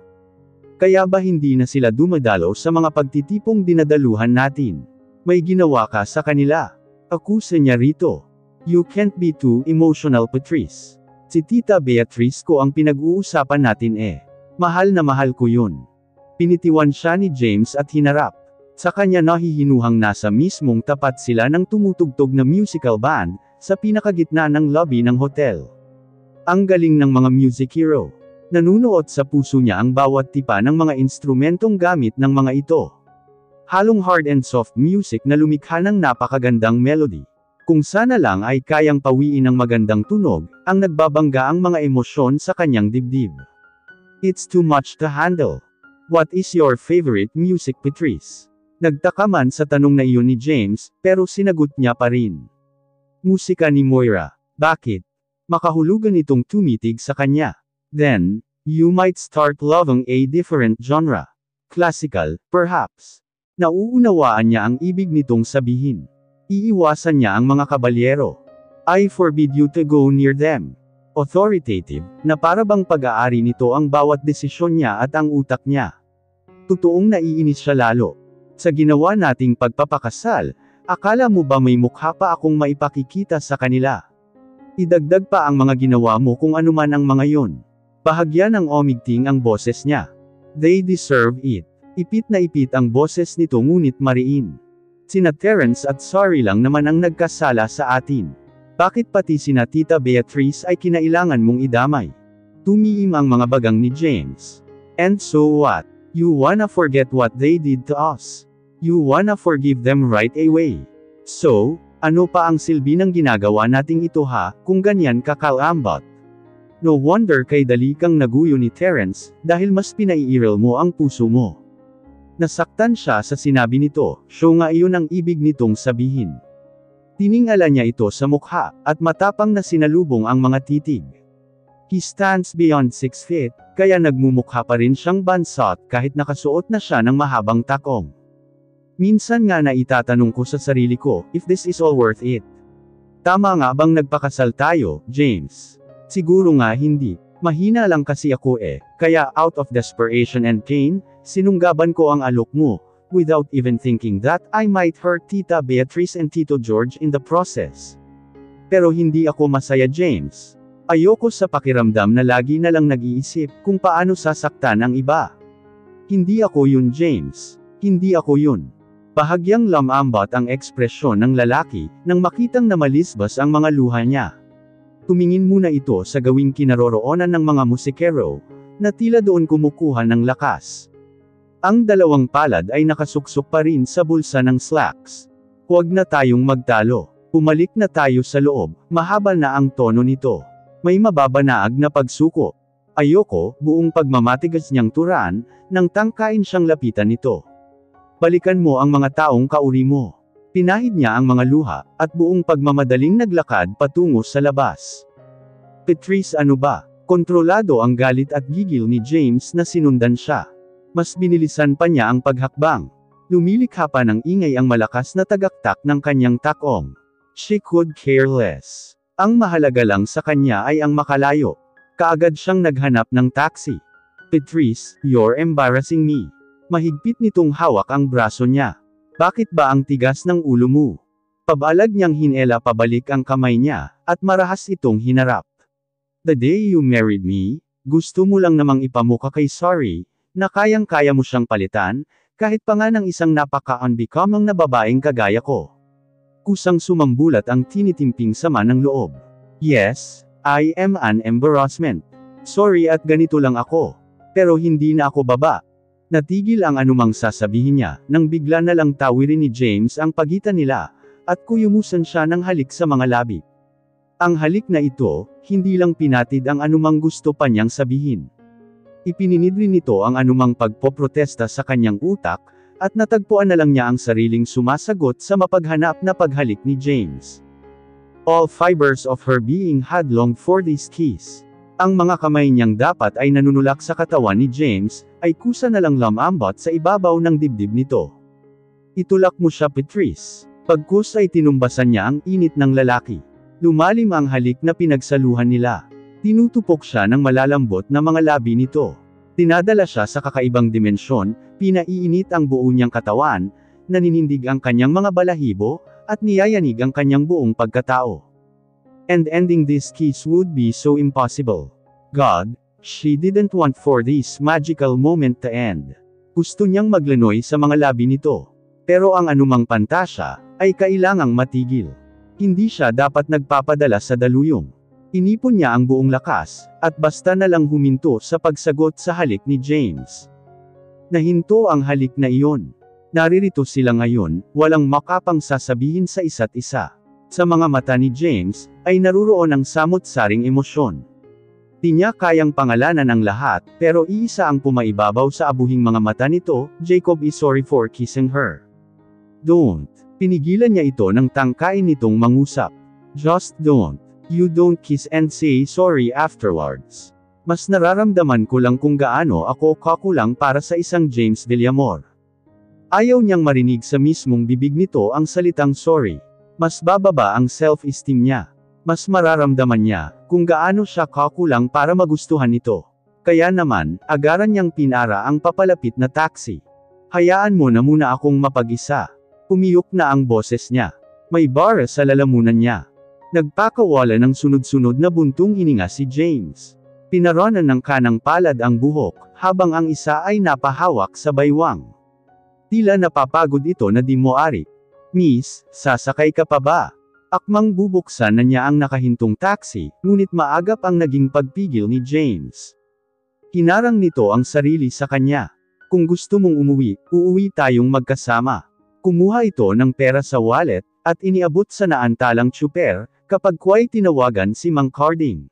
S1: Kaya ba hindi na sila dumadalo sa mga pagtitipong dinadaluhan natin? May ginawa ka sa kanila. Akusa niya rito. You can't be too emotional, Patrice. Si Tita Beatrice ko ang pinag-uusapan natin eh. Mahal na mahal ko yun. Pinitiwan siya ni James at hinarap. Sa kanya nahihinuhang nasa mismong tapat sila ng tumutugtog na musical band, sa pinakagitna ng lobby ng hotel. Ang galing ng mga music hero. Nanunuot sa puso niya ang bawat tipa ng mga instrumentong gamit ng mga ito. Halong hard and soft music na lumikha ng napakagandang melody. Kung sana lang ay kayang pawiin ng magandang tunog, ang nagbabangga ang mga emosyon sa kanyang dibdib. It's too much to handle. What is your favorite music, Patrice? Nagtaka man sa tanong na iyon ni James, pero sinagot niya pa rin. Musika ni Moira. Bakit? Makahulugan itong tumitig sa kanya. Then, you might start loving a different genre. Classical, perhaps. Nauunawaan niya ang ibig nitong sabihin. Iiwasan niya ang mga kabalyero. I forbid you to go near them. Authoritative, na para bang pag-aari nito ang bawat desisyon niya at ang utak niya. Totoong naiinis siya lalo. Sa ginawa nating pagpapakasal, akala mo ba may mukha pa akong maipakikita sa kanila? Idagdag pa ang mga ginawa mo kung anuman ang mga yon. Bahagya ng omigting ang boses niya. They deserve it. Ipit na ipit ang boses nito ngunit mariin. Sina Terence at Sorry lang naman ang nagkasala sa atin. Bakit pati sina Tita Beatrice ay kinailangan mong idamay? Tumiim ang mga bagang ni James. And so what? You wanna forget what they did to us? You wanna forgive them right away? So, ano pa ang silbi ng ginagawa nating ito ha, kung ganyan kakalambot? No wonder kay dali kang naguyo ni Terence, dahil mas pinaiiral mo ang puso mo. Nasaktan siya sa sinabi nito, show nga iyon ang ibig nitong sabihin. Tiningala niya ito sa mukha, at matapang na sinalubong ang mga titig. He stands beyond 6 feet, kaya nagmumukha pa rin siyang bansot kahit nakasuot na siya ng mahabang takong. Minsan nga na itatanong ko sa sarili ko, if this is all worth it. Tama nga bang nagpakasal tayo, James? Siguro nga hindi. Mahina lang kasi ako kaya out of desperation and pain, sinunggaban ko ang alok mo. Without even thinking that I might hurt Tita Beatrice and Tito George in the process. Pero hindi ako masaya, James. Ayoko sa pakiramdam na lagi na lang nag-iisip kung paano sasaktan ang iba. Hindi ako yun, James. Hindi ako yun. Bahagyang lamambot ang ekspresyon ng lalaki, nang makitang namalisbas ang mga luha niya. Tumingin muna ito sa gawing kinaroroonan ng mga musikero, na tila doon kumukuha ng lakas. Ang dalawang palad ay nakasuksok pa rin sa bulsa ng slacks. Huwag na tayong magtalo. Pumalik na tayo sa loob, mahaba na ang tono nito. May mababanaag na pagsuko. Ayoko, buong pagmamatigas niyang turan, nang tangkain siyang lapitan nito. Balikan mo ang mga taong kauri mo. Pinahid niya ang mga luha, at buong pagmamadaling naglakad patungo sa labas. Patrice, ano ba? Kontrolado ang galit at gigil ni James na sinundan siya. Mas binilisan pa niya ang paghakbang. Lumilikha pa ng ingay ang malakas na tagaktak ng kanyang takong. She could care less. Ang mahalaga lang sa kanya ay ang makalayo. Kaagad siyang naghanap ng taxi. Patrice, you're embarrassing me. Mahigpit nitong hawak ang braso niya. Bakit ba ang tigas ng ulo mo? Pabalag niyang hinela pabalik ang kamay niya, at marahas itong hinarap. The day you married me, gusto mo lang namang ipamuka kay Sorry, na kayang-kaya mo siyang palitan, kahit pa nga ng isang napaka-unbecoming na babaeng kagaya ko. Kusang sumambulat ang tinitimping sama ng loob. Yes, I am an embarrassment. Sorry at ganito lang ako. Pero hindi na ako baba. Natigil ang anumang sasabihin niya, nang bigla na lang tawirin ni James ang pagitan nila, at kuyumusan siya ng halik sa mga labi. Ang halik na ito, hindi lang pinatid ang anumang gusto pa niyang sabihin. Ipininid rin nito ang anumang pagpoprotesta sa kanyang utak, at natagpuan na lang niya ang sariling sumasagot sa mapaghanap na paghalik ni James. All fibers of her being had longed for this kiss. Ang mga kamay niyang dapat ay nanunulak sa katawan ni James, ay kusa na lang lamambot sa ibabaw ng dibdib nito. Itulak mo siya, Patrice. Pagkus ay tinumbasan niya ang init ng lalaki. Lumalim ang halik na pinagsaluhan nila. Tinutupok siya ng malalambot na mga labi nito. Tinadala siya sa kakaibang dimensyon, pinaiinit ang buo niyang katawan, naninindig ang kanyang mga balahibo, at niyayanig ang kanyang buong pagkatao. And ending this kiss would be so impossible. God, she didn't want for this magical moment to end. Gusto niyang maglanoy sa mga labi nito. Pero ang anumang pantasya, ay kailangang matigil. Hindi siya dapat nagpapadala sa daluyong. Inipon niya ang buong lakas, at basta na lang huminto sa pagsagot sa halik ni James. Nahinto ang halik na iyon. Naririto sila ngayon, walang makapang sasabihin sa isa't isa. Sa mga mata ni James, ay naruroon ang samot-saring emosyon. Di niya kayang pangalanan ang lahat, pero iisa ang pumaibabaw sa abuhing mga mata nito, Jacob is sorry for kissing her. Don't. Pinigilan niya ito ng tangkain nitong mangusap. Just don't. You don't kiss and say sorry afterwards. Mas nararamdaman ko lang kung gaano ako kakulang para sa isang James Villamor. Ayaw niyang marinig sa mismong bibig nito ang salitang sorry. Mas bababa ang self-esteem niya. Mas mararamdaman niya kung gaano siya kakulang para magustuhan ito. Kaya naman, agaran niyang pinara ang papalapit na taxi. Hayaan mo na muna akong mapag-isa. Pumiyok na ang boses niya. May bar sa lalamunan niya. Nagpakawala ng sunod-sunod na buntong hininga si James. Pinaronan ng kanang palad ang buhok, habang ang isa ay napahawak sa baywang. Tila napapagod ito na di moari. Miss, sasakay ka pa ba? Akmang bubuksan na niya ang nakahintong taxi, ngunit maagap ang naging pagpigil ni James. Hinarang nito ang sarili sa kanya. Kung gusto mong umuwi, uuwi tayong magkasama. Kumuha ito ng pera sa wallet, at iniabot sa naantalang tsuper, kapag kuwa'y tinawagan si Mang Carding.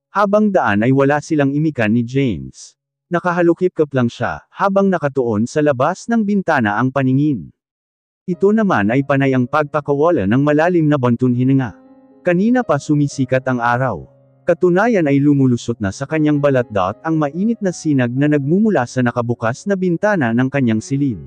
S1: Habang daan ay wala silang imikan ni James. Nakahalukip-kap lang siya, habang nakatuon sa labas ng bintana ang paningin. Ito naman ay panay ang pagpakawala ng malalim na bantun hininga. Kanina pa sumisikat ang araw. Katunayan ay lumulusot na sa kanyang balat ang mainit na sinag na nagmumula sa nakabukas na bintana ng kanyang silid.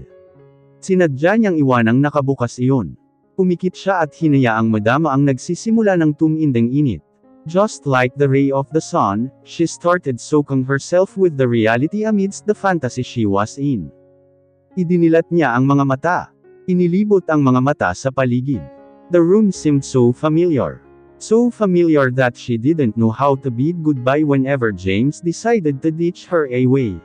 S1: Sinadya niyang iwanang nakabukas iyon. Pumikit siya at hinayaang madama ang nagsisimula ng tumindang init. Just like the ray of the sun, she started soaking herself with the reality amidst the fantasy she was in. Idinilat niya ang mga mata. Inilibot ang mga mata sa paligid. The room seemed so familiar. So familiar that she didn't know how to bid goodbye whenever James decided to ditch her away.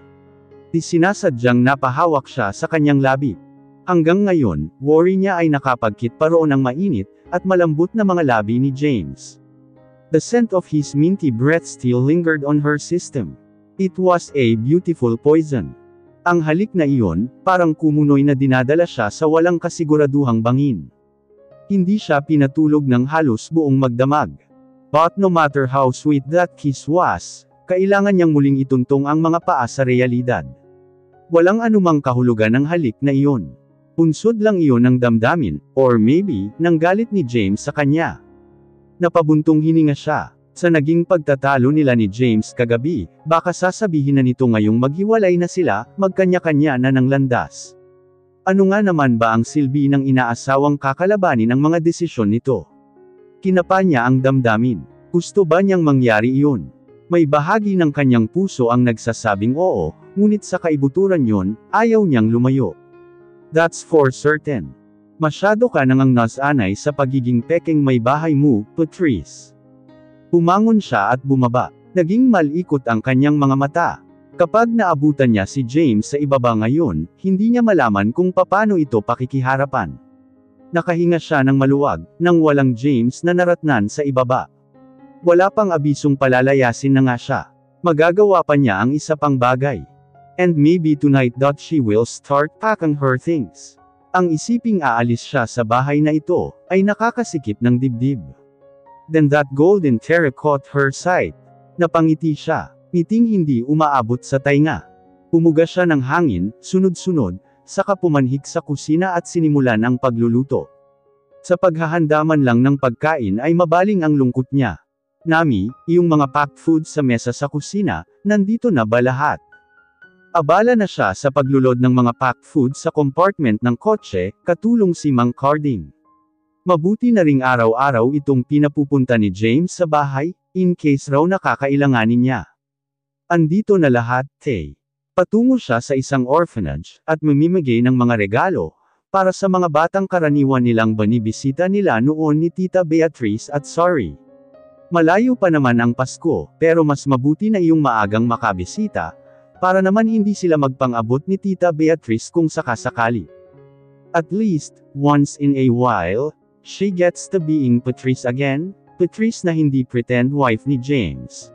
S1: Di sinasadyang napahawak siya sa kanyang labi. Hanggang ngayon, worry niya ay nakapagkit pa roon ng mainit, at malambot na mga labi ni James. The scent of his minty breath still lingered on her system. It was a beautiful poison. Ang halik na iyon, parang kumunoy na dinadala siya sa walang kasiguraduhang bangin. Hindi siya pinatulog ng halos buong magdamag. But no matter how sweet that kiss was, kailangan niyang muling ituntong ang mga paa sa realidad. Walang anumang kahulugan ng halik na iyon. Punsod lang iyon ng damdamin, or maybe, ng galit ni James sa kanya. Napabuntong hininga siya. Sa naging pagtatalo nila ni James kagabi, baka sasabihin na nito ngayong maghiwalay na sila, magkanya-kanya na ng landas. Ano nga naman ba ang silbi ng inaasawang kakalabanin ang mga desisyon nito? Kinapa niya ang damdamin. Gusto ba niyang mangyari iyon? May bahagi ng kanyang puso ang nagsasabing oo, ngunit sa kaibuturan yon, ayaw niyang lumayo. That's for certain. Masyado ka nang nasanay sa pagiging peking may bahay mo, Patrice. Pumangon siya at bumaba. Naging malikot ang kanyang mga mata. Kapag naabutan niya si James sa ibaba ngayon, hindi niya malaman kung paano ito pakikiharapan. Nakahinga siya ng maluwag, nang walang James na naratnan sa ibaba. Wala pang abisong palalayasin na nga siya. Magagawa pa niya ang isa pang bagay. And maybe tonight she will start packing her things. Ang isiping aalis siya sa bahay na ito, ay nakakasikip ng dibdib. Then that golden terror caught her sight. Napangiti siya, ngiting hindi umaabot sa tainga. Pumuga siya ng hangin, sunod-sunod, saka pumanhik sa kusina at sinimulan ang pagluluto. Sa paghahandaman lang ng pagkain ay mabaling ang lungkot niya. Nami, iyong mga packed food sa mesa sa kusina, nandito na ba lahat? Abala na siya sa paglulod ng mga packed food sa compartment ng kotse, katulong si Mang Carding. Mabuti na ring araw-araw itong pinapupunta ni James sa bahay, in case raw nakakailanganin niya. Andito na lahat, Tay. Patungo siya sa isang orphanage, at mamimigay ng mga regalo, para sa mga batang karaniwan nilang banibisita nila noon ni Tita Beatrice at Sorry. Malayo pa naman ang Pasko, pero mas mabuti na iyong maagang makabisita, para naman hindi sila magpang-abot ni Tita Beatrice kung sakasakali. At least, once in a while, she gets to being Patrice again, Patrice na hindi pretend wife ni James.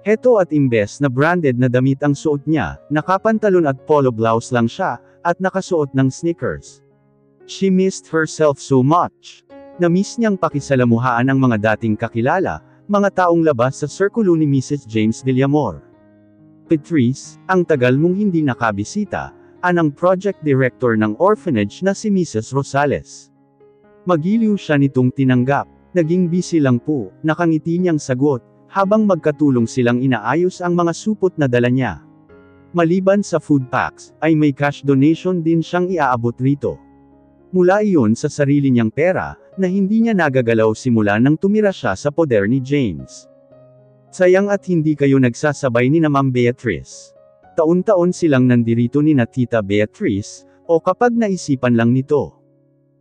S1: Heto at imbes na branded na damit ang suot niya, nakapantalon at polo blouse lang siya, at nakasuot ng sneakers. She missed herself so much. Na-miss niyang pakisalamuhaan ang mga dating kakilala, mga taong labas sa sirkulo ni Mrs. James Villamor. Patrice, ang tagal mong hindi nakabisita, ang project director ng orphanage na si Mrs. Rosales. Magiliw siya nitong tinanggap. Naging busy lang po, nakangiti niyang sagot, habang magkatulong silang inaayos ang mga supot na dala niya. Maliban sa food packs, ay may cash donation din siyang iaabot rito. Mula iyon sa sarili niyang pera, na hindi niya nagagalaw simula nang tumira siya sa poder ni James. Sayang at hindi kayo nagsasabay ni na Ma'am Beatrice. Taon-taon silang nandirito ni na Tita Beatrice, o kapag naisipan lang nito.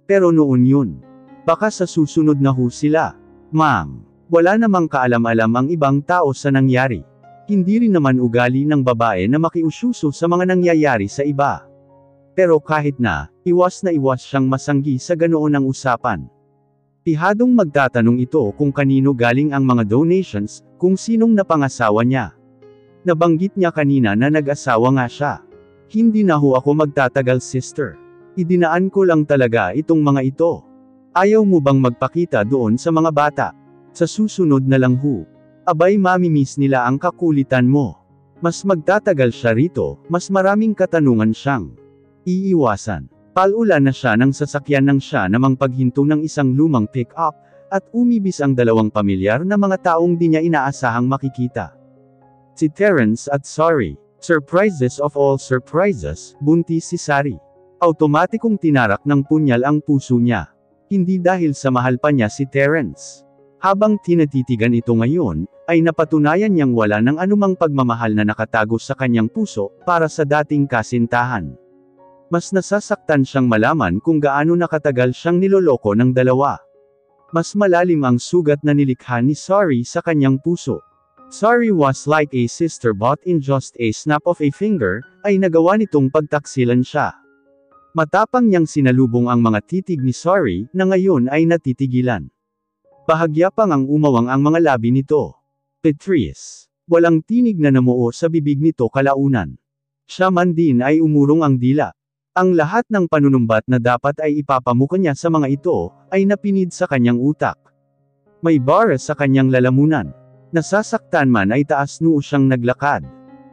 S1: Pero noon yun. Baka sa susunod na ho sila. Ma'am, wala namang kaalam-alam ang ibang tao sa nangyari. Hindi rin naman ugali ng babae na makiusyuso sa mga nangyayari sa iba. Pero kahit na iwas siyang masanggi sa ganoon ang usapan. Pihadong magtatanong ito kung kanino galing ang mga donations, kung sinong napangasawa niya. Nabanggit niya kanina na nag-asawa nga siya. Hindi na ho ako magtatagal sister. Idinaan ko lang talaga itong mga ito. Ayaw mo bang magpakita doon sa mga bata? Sa susunod na lang ho. Abay mamimiss nila ang kakulitan mo. Mas magtatagal siya rito, mas maraming katanungan siyang iiwasan. Palulan na siya ng sasakyan ng siya namang paghinto ng isang lumang pick-up, at umibis ang dalawang pamilyar na mga taong di niya inaasahang makikita. Si Terence at Sari. Surprises of all surprises, buntis si Sari. Automatikong tinarak ng punyal ang puso niya. Hindi dahil sa mahal pa niya si Terence. Habang tinatitigan ito ngayon, ay napatunayan niyang wala ng anumang pagmamahal na nakatago sa kanyang puso, para sa dating kasintahan. Mas nasasaktan siyang malaman kung gaano nakatagal siyang niloloko ng dalawa. Mas malalim ang sugat na nilikha ni Sari sa kanyang puso. Sari was like a sister but in just a snap of a finger, ay nagawa nitong pagtaksilan siya. Matapang niyang sinalubong ang mga titig ni Sari, na ngayon ay natitigilan. Bahagya pang ang umawang ang mga labi nito. Beatrice. Walang tinig na namuo sa bibig nito kalaunan. Siya man din ay umurong ang dila. Ang lahat ng panunumbat na dapat ay ipapamuka niya sa mga ito, ay napinid sa kanyang utak. May bara sa kanyang lalamunan. Nasasaktan man ay taas noo siyang naglakad.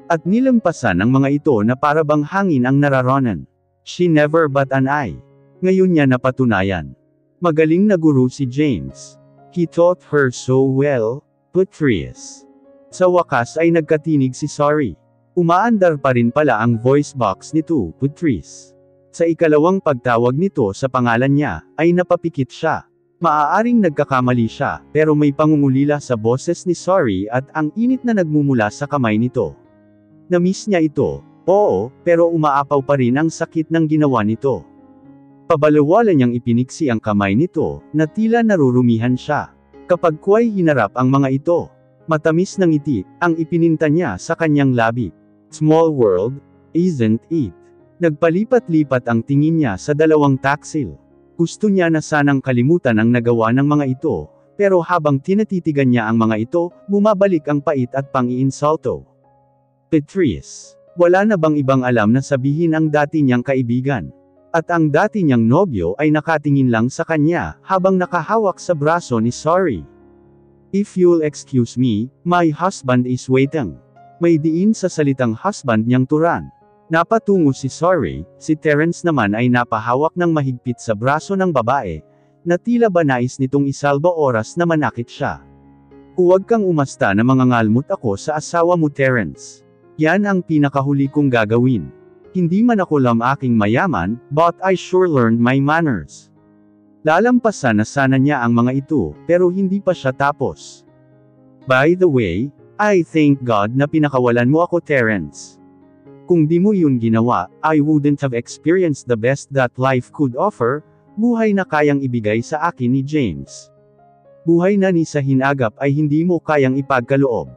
S1: At nilampasan ang mga ito na parabang hangin ang nararonan. She never but an eye. Ngayon niya napatunayan. Magaling na guro si James. He taught her so well, Beatrice. Sa wakas ay nagkatinig si Sari. Umaandar pa rin pala ang voice box nito, Beatrice. Sa ikalawang pagtawag nito sa pangalan niya, ay napapikit siya. Maaaring nagkakamali siya, pero may pangungulila sa boses ni Sari at ang init na nagmumula sa kamay nito. Namiss niya ito, oo, pero umaapaw pa rin ang sakit ng ginawa nito. Pabalawala niyang ipiniksi ang kamay nito, na tila narurumihan siya. Kapag kuway hinarap ang mga ito, matamis ng ngiti, ang ipininta niya sa kanyang labi. Small world, isn't it? Nagpalipat-lipat ang tingin niya sa dalawang taksil. Gusto niya na sanang kalimutan ang nagawa ng mga ito, pero habang tinatitigan niya ang mga ito, bumabalik ang pait at pang-iinsulto. Beatrice. Wala na bang ibang alam na sabihin ang dati niyang kaibigan? At ang dati niyang nobyo ay nakatingin lang sa kanya, habang nakahawak sa braso ni Sari. If you'll excuse me, my husband is waiting. May diin sa salitang husband niyang turan. Napatungo si Sari, si Terence naman ay napahawak ng mahigpit sa braso ng babae, na tila ba nais nitong isalba oras na manakit siya. Huwag kang umasta na mangangalmot ako sa asawa mo Terence. Yan ang pinakahuli kong gagawin. Hindi man ako aking mayaman, but I sure learned my manners. Lalampasan na sana niya ang mga ito, pero hindi pa siya tapos. By the way, I thank God na pinakawalan mo ako Terence. Kung di mo yun ginawa, I wouldn't have experienced the best that life could offer, buhay na kayang ibigay sa akin ni James. Buhay na ni sa hinagap ay hindi mo kayang ipagkaloob.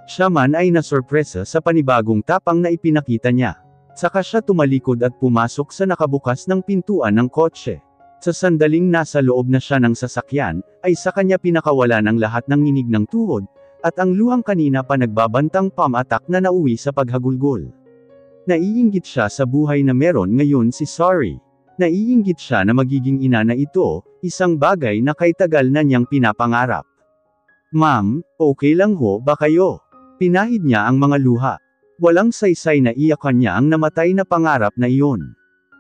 S1: Siya man ay nasorpresa sa panibagong tapang na ipinakita niya. Saka siya tumalikod at pumasok sa nakabukas ng pintuan ng kotse. Sa sandaling nasa loob na siya ng sasakyan, ay sa kanya pinakawala ng lahat ng nginig ng tuhod, at ang luhang kanina pa nagbabantang pamatak na nauwi sa paghagulgol. Naiinggit siya sa buhay na meron ngayon si Sari. Naiinggit siya na magiging ina na ito, isang bagay na kay tagal na niyang pinapangarap. Ma'am, okay lang ho ba kayo? Pinahid niya ang mga luha. Walang saysay na iyakan niya ang namatay na pangarap na iyon.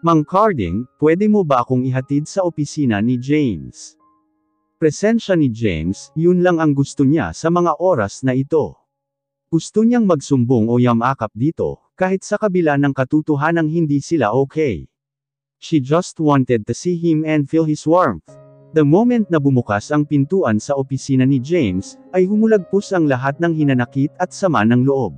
S1: Mang Carding, pwede mo ba akong ihatid sa opisina ni James? Presensya ni James, yun lang ang gusto niya sa mga oras na ito. Gusto niyang magsumbong o yamakap dito, kahit sa kabila ng katotohanang hindi sila okay. She just wanted to see him and feel his warmth. The moment na bumukas ang pintuan sa opisina ni James, ay humulagpos ang lahat ng hinanakit at sama ng loob.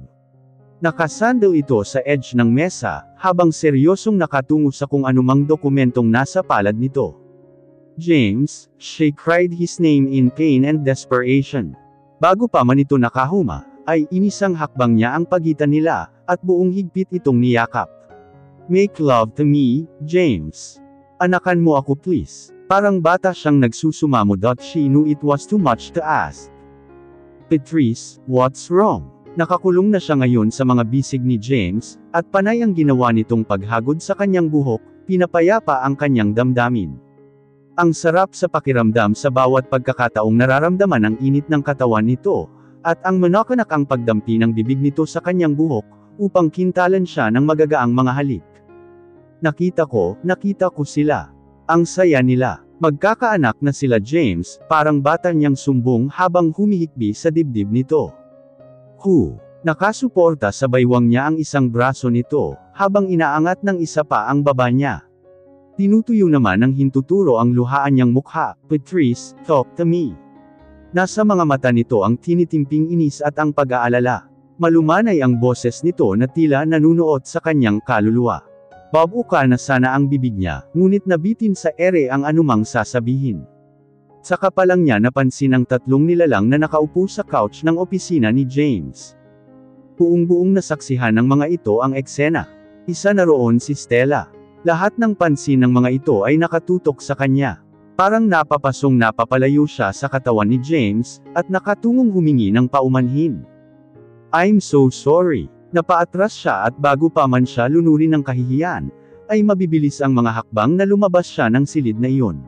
S1: Nakasandal ito sa edge ng mesa, habang seryosong nakatungo sa kung anumang dokumentong nasa palad nito. James, she cried his name in pain and desperation. Bago pa man ito nakahuma, ay inisang hakbang niya ang pagitan nila, at buong higpit itong niyakap. Make love to me, James. Anakan mo ako please. Parang bata siyang nagsusumamo. She knew it was too much to ask. Patrice, what's wrong? Nakakulong na siya ngayon sa mga bisig ni James, at panay ang ginawa nitong paghagod sa kanyang buhok, pinapayapa ang kanyang damdamin. Ang sarap sa pakiramdam sa bawat pagkakataong nararamdaman ang init ng katawan nito, at ang manakanak ang pagdampi ng bibig nito sa kanyang buhok, upang kintalan siya ng magagaang mga halik. Nakita ko sila. Ang saya nila. Magkakaanak na sila James, parang bata niyang sumbong habang humihikbi sa dibdib nito. Nakasuporta sa baywang niya ang isang braso nito, habang inaangat ng isa pa ang baba niya. Tinutuyo naman ng hintuturo ang luhaan niyang mukha. Patrice, talk to me. Nasa mga mata nito ang tinitimping inis at ang pag-aalala. Malumanay ang boses nito na tila nanunuot sa kanyang kaluluwa. Babuka na sana ang bibig niya, ngunit nabitin sa ere ang anumang sasabihin. Saka pa lang niya napansin ang tatlong nilalang na nakaupo sa couch ng opisina ni James. Buong-buong nasaksihan ng mga ito ang eksena. Isa na roon si Stella. Lahat ng pansin ng mga ito ay nakatutok sa kanya. Parang napapalayo siya sa katawan ni James, at nakatungong humingi ng paumanhin. I'm so sorry. Napaatras siya at bago pa man siya lunurin ng kahihiyan, ay mabibilis ang mga hakbang na lumabas siya ng silid na iyon.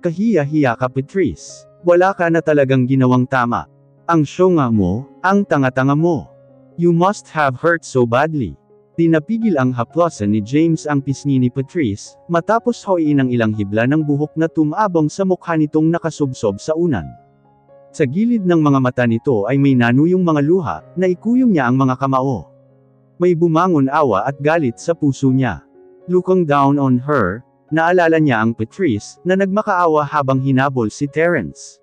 S1: Kahiya-hiya ka Patrice. Wala ka na talagang ginawang tama. Ang syonga mo, ang tanga-tanga mo. You must have hurt so badly. Tinapigil ang haplosan ni James ang pisngi ni Patrice, matapos hoiin ang ilang hibla ng buhok na tumabong sa mukha nitong nakasubsob sa unan. Sa gilid ng mga mata nito ay may nanuyong mga luha, na ikuyong niya ang mga kamao. May bumangon awa at galit sa puso niya. Looking down on her, naalala niya ang Patrice, na nagmakaawa habang hinabol si Terence.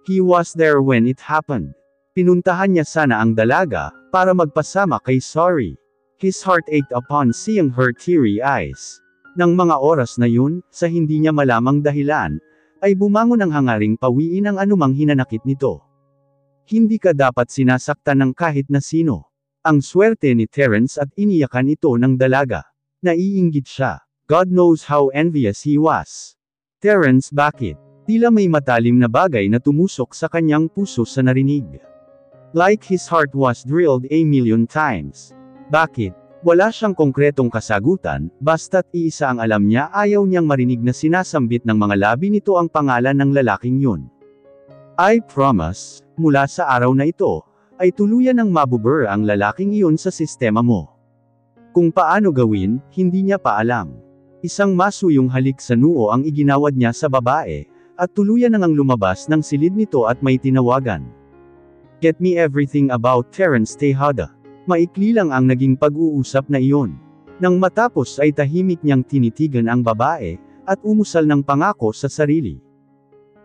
S1: He was there when it happened. Pinuntahan niya sana ang dalaga, para magpasama kay Sorry. His heart ached upon seeing her teary eyes. Nang mga oras na yun, sa hindi niya malamang dahilan, ay bumangon ang hangaring pawiin ang anumang hinanakit nito. Hindi ka dapat sinasaktan ng kahit na sino. Ang swerte ni Terence at iniyakan ito ng dalaga. Naiinggit siya. God knows how envious he was. Terence, bakit? Tila may matalim na bagay na tumusok sa kanyang puso sa narinig. Like his heart was drilled a million times. Bakit? Wala siyang konkretong kasagutan, basta't iisa ang alam niya, ayaw niyang marinig na sinasambit ng mga labi nito ang pangalan ng lalaking yun. I promise, mula sa araw na ito, ay tuluyan ng mabubur ang lalaking iyon sa sistema mo. Kung paano gawin, hindi niya pa alam. Isang masuyong halik sa noo ang iginawad niya sa babae, at tuluyan nang lumabas ng silid nito at may tinawagan. Get me everything about Terence Tejada. Maikli lang ang naging pag-uusap na iyon. Nang matapos ay tahimik niyang tinitigan ang babae, at umusal ng pangako sa sarili.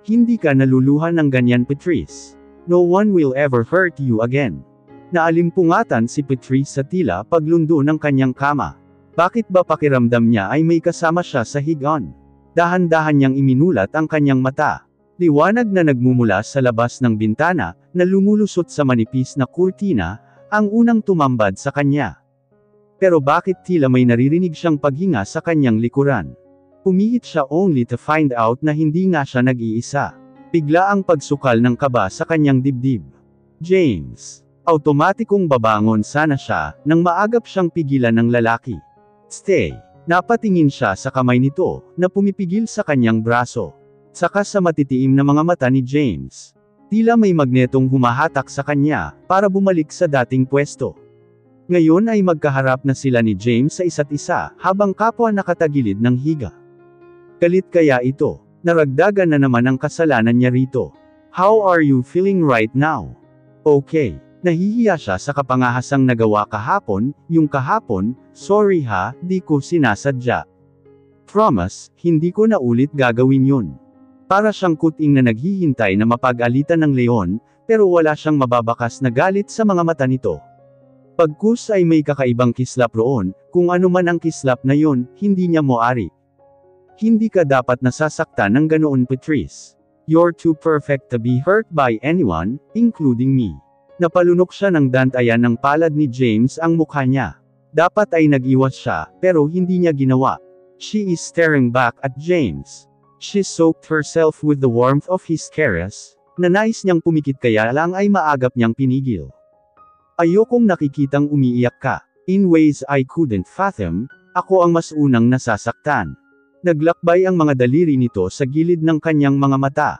S1: Hindi ka naluluhan ng ganyan Patrice. No one will ever hurt you again. Naalimpungatan si Patrice sa tila paglundo ng kanyang kama. Bakit ba pakiramdam niya ay may kasama siya sa higaan? Dahan-dahan niyang iminulat ang kanyang mata. Liwanag na nagmumula sa labas ng bintana, na lumulusot sa manipis na kurtina, ang unang tumambad sa kanya. Pero bakit tila may naririnig siyang paghinga sa kanyang likuran? Pumihit siya only to find out na hindi nga siya nag-iisa. Bigla ang pagsukal ng kaba sa kanyang dibdib. James. Automatikong babangon sana siya, nang maagap siyang pigilan ng lalaki. Stay. Napatingin siya sa kamay nito, na pumipigil sa kanyang braso. Saka sa matitiim na mga mata ni James. Tila may magnetong humahatak sa kanya, para bumalik sa dating pwesto. Ngayon ay magkaharap na sila ni James sa isa't isa, habang kapwa nakatagilid ng higa. Galit kaya ito? Naragdagan na naman ang kasalanan niya rito. How are you feeling right now? Okay. Nahihiya siya sa kapangahasang nagawa kahapon, yung kahapon, sorry ha, di ko sinasadya. Promise, hindi ko na ulit gagawin yun. Para siyang kuting na naghihintay na mapag-alitan ng leon, pero wala siyang mababakas na galit sa mga mata nito. Pagkus ay may kakaibang kislap roon, kung ano man ang kislap na yun, hindi niya moari. Hindi ka dapat nasasaktan ng ganoon, Patrice. You're too perfect to be hurt by anyone, including me. Napalunok siya ng dantayan ng palad ni James ang mukha niya. Dapat ay nag-iwas siya, pero hindi niya ginawa. She is staring back at James. She soaked herself with the warmth of his caress, na nais niyang pumikit kaya lang ay maagap niyang pinigil. Ayokong nakikitang umiiyak ka. In ways I couldn't fathom, ako ang mas unang nasasaktan. Naglakbay ang mga daliri nito sa gilid ng kanyang mga mata.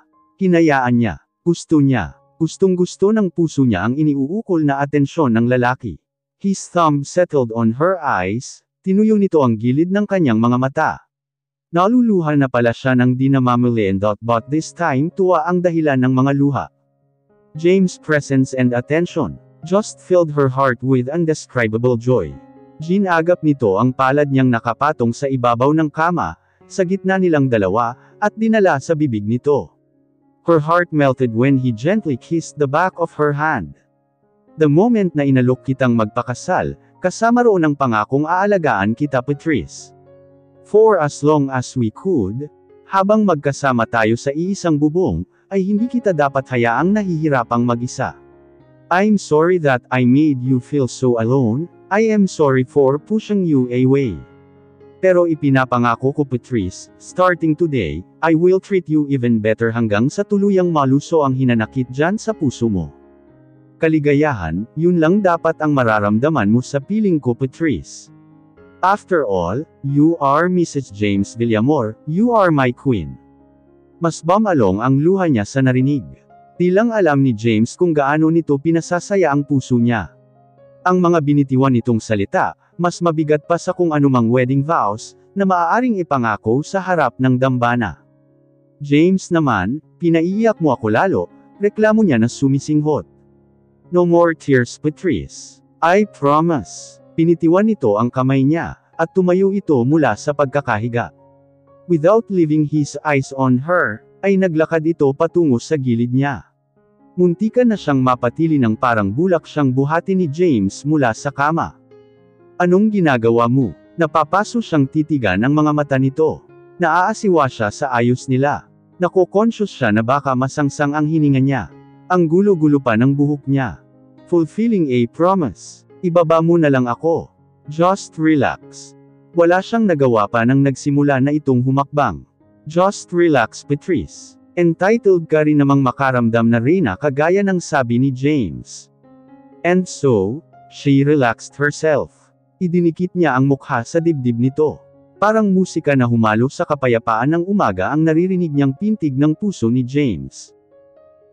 S1: Hinayaan niya. Gusto niya. Gustong-gusto ng puso niya ang iniuukol na atensyon ng lalaki. His thumb settled on her eyes, tinuyo nito ang gilid ng kanyang mga mata. Naluluha na pala siya ng di namamalayan, but this time tuwa ang dahilan ng mga luha. James' presence and attention just filled her heart with undescribable joy. Ginagap nito ang palad niyang nakapatong sa ibabaw ng kama, sa gitna nilang dalawa, at dinala sa bibig nito. Her heart melted when he gently kissed the back of her hand. The moment na inalok kitang magpakasal, kasama roon ang pangakong aalagaan kita, Patrice. For as long as we could, habang magkasama tayo sa iisang bubong, ay hindi kita dapat hayaang nahihirapang mag-isa. I'm sorry that I made you feel so alone, I am sorry for pushing you away. Pero ipinapangako ko, Patrice, starting today, I will treat you even better hanggang sa tuluyang maluso ang hinanakit dyan sa puso mo. Kaligayahan, yun lang dapat ang mararamdaman mo sa piling ko, Patrice. After all, you are Mrs. James Villamor, you are my queen. Mas bumalong ang luha niya sa narinig. Di lang alam ni James kung gaano nito pinasasaya ang puso niya. Ang mga binitiwan nitong salita, mas mabigat pa sa kung anumang wedding vows, na maaaring ipangako sa harap ng dambana. James naman, pinaiiyak mo ako lalo, reklamo niya na sumisinghot. No more tears, Patrice. I promise. Pinitiwan nito ang kamay niya, at tumayo ito mula sa pagkakahiga. Without leaving his eyes on her, ay naglakad ito patungo sa gilid niya. Muntikan na siyang mapatili ng parang bulak siyang buhati ni James mula sa kama. Anong ginagawa mo? Napapaso siyang titigan ang mga mata nito. Naaasiwa siya sa ayos nila. Nako-conscious siya na baka masangsang ang hininga niya. Ang gulo-gulo pa ng buhok niya. Fulfilling a promise. Ibaba mo na lang ako. Just relax. Wala siyang nagawa pa nang nagsimula na itong humakbang. Just relax, Patrice. Entitled ka rin namang makaramdam na reyna kagaya ng sabi ni James. And so, she relaxed herself. Idinikit niya ang mukha sa dibdib nito. Parang musika na humalo sa kapayapaan ng umaga ang naririnig niyang pintig ng puso ni James.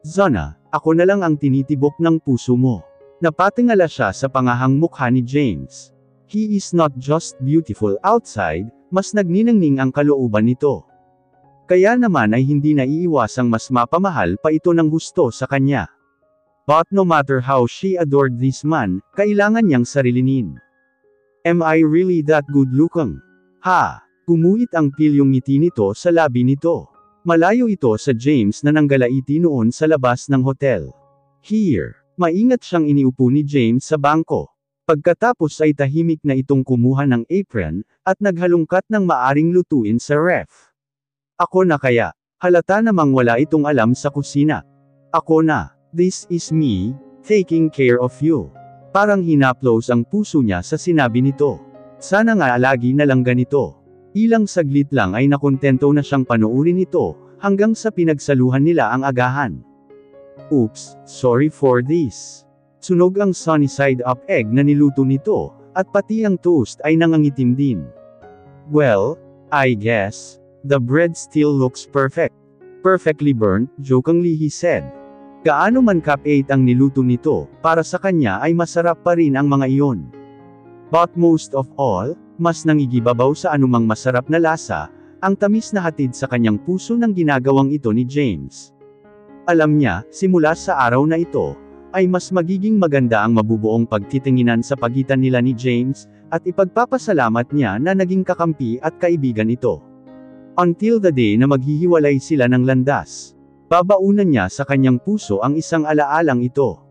S1: Zana, ako na lang ang tinitibok ng puso mo. Napatingala siya sa pangahang mukha ni James. He is not just beautiful outside, mas nagniningning ang kalooban nito. Kaya naman ay hindi naiiwasang mas mapamahal pa ito ng husto sa kanya. But no matter how she adored this man, kailangan niyang sarilinin. Am I really that good looking? Ha! Gumuhit ang pilyong ngiti nito sa labi nito. Malayo ito sa James na nanggalaiti noon sa labas ng hotel. Here. Maingat siyang iniupo ni James sa bangko. Pagkatapos ay tahimik na itong kumuha ng apron, at naghalungkat ng maaring lutuin sa ref. Ako na kaya. Halata namang wala itong alam sa kusina. Ako na. This is me, taking care of you. Parang hinaplos ang puso niya sa sinabi nito. Sana nga lagi na lang ganito. Ilang saglit lang ay nakontento na siyang panuurin ito, hanggang sa pinagsaluhan nila ang agahan. Oops, sorry for this. Sunog ang sunny side up egg na niluto nito, at pati ang toast ay nangangitim din. Well, I guess, the bread still looks perfect. Perfectly burnt, jokingly he said. Gaano man cup-8 ang niluto nito, para sa kanya ay masarap pa rin ang mga iyon. But most of all, mas nangigibabaw sa anumang masarap na lasa, Ang tamis na hatid sa kanyang puso ng ginagawang ito ni James. Alam niya, simula sa araw na ito, ay mas magiging maganda ang mabubuong pagtitinginan sa pagitan nila ni James, at ipagpapasalamat niya na naging kakampi at kaibigan ito. Until the day na maghihiwalay sila ng landas. Babaunan niya sa kanyang puso ang isang alaalang ito.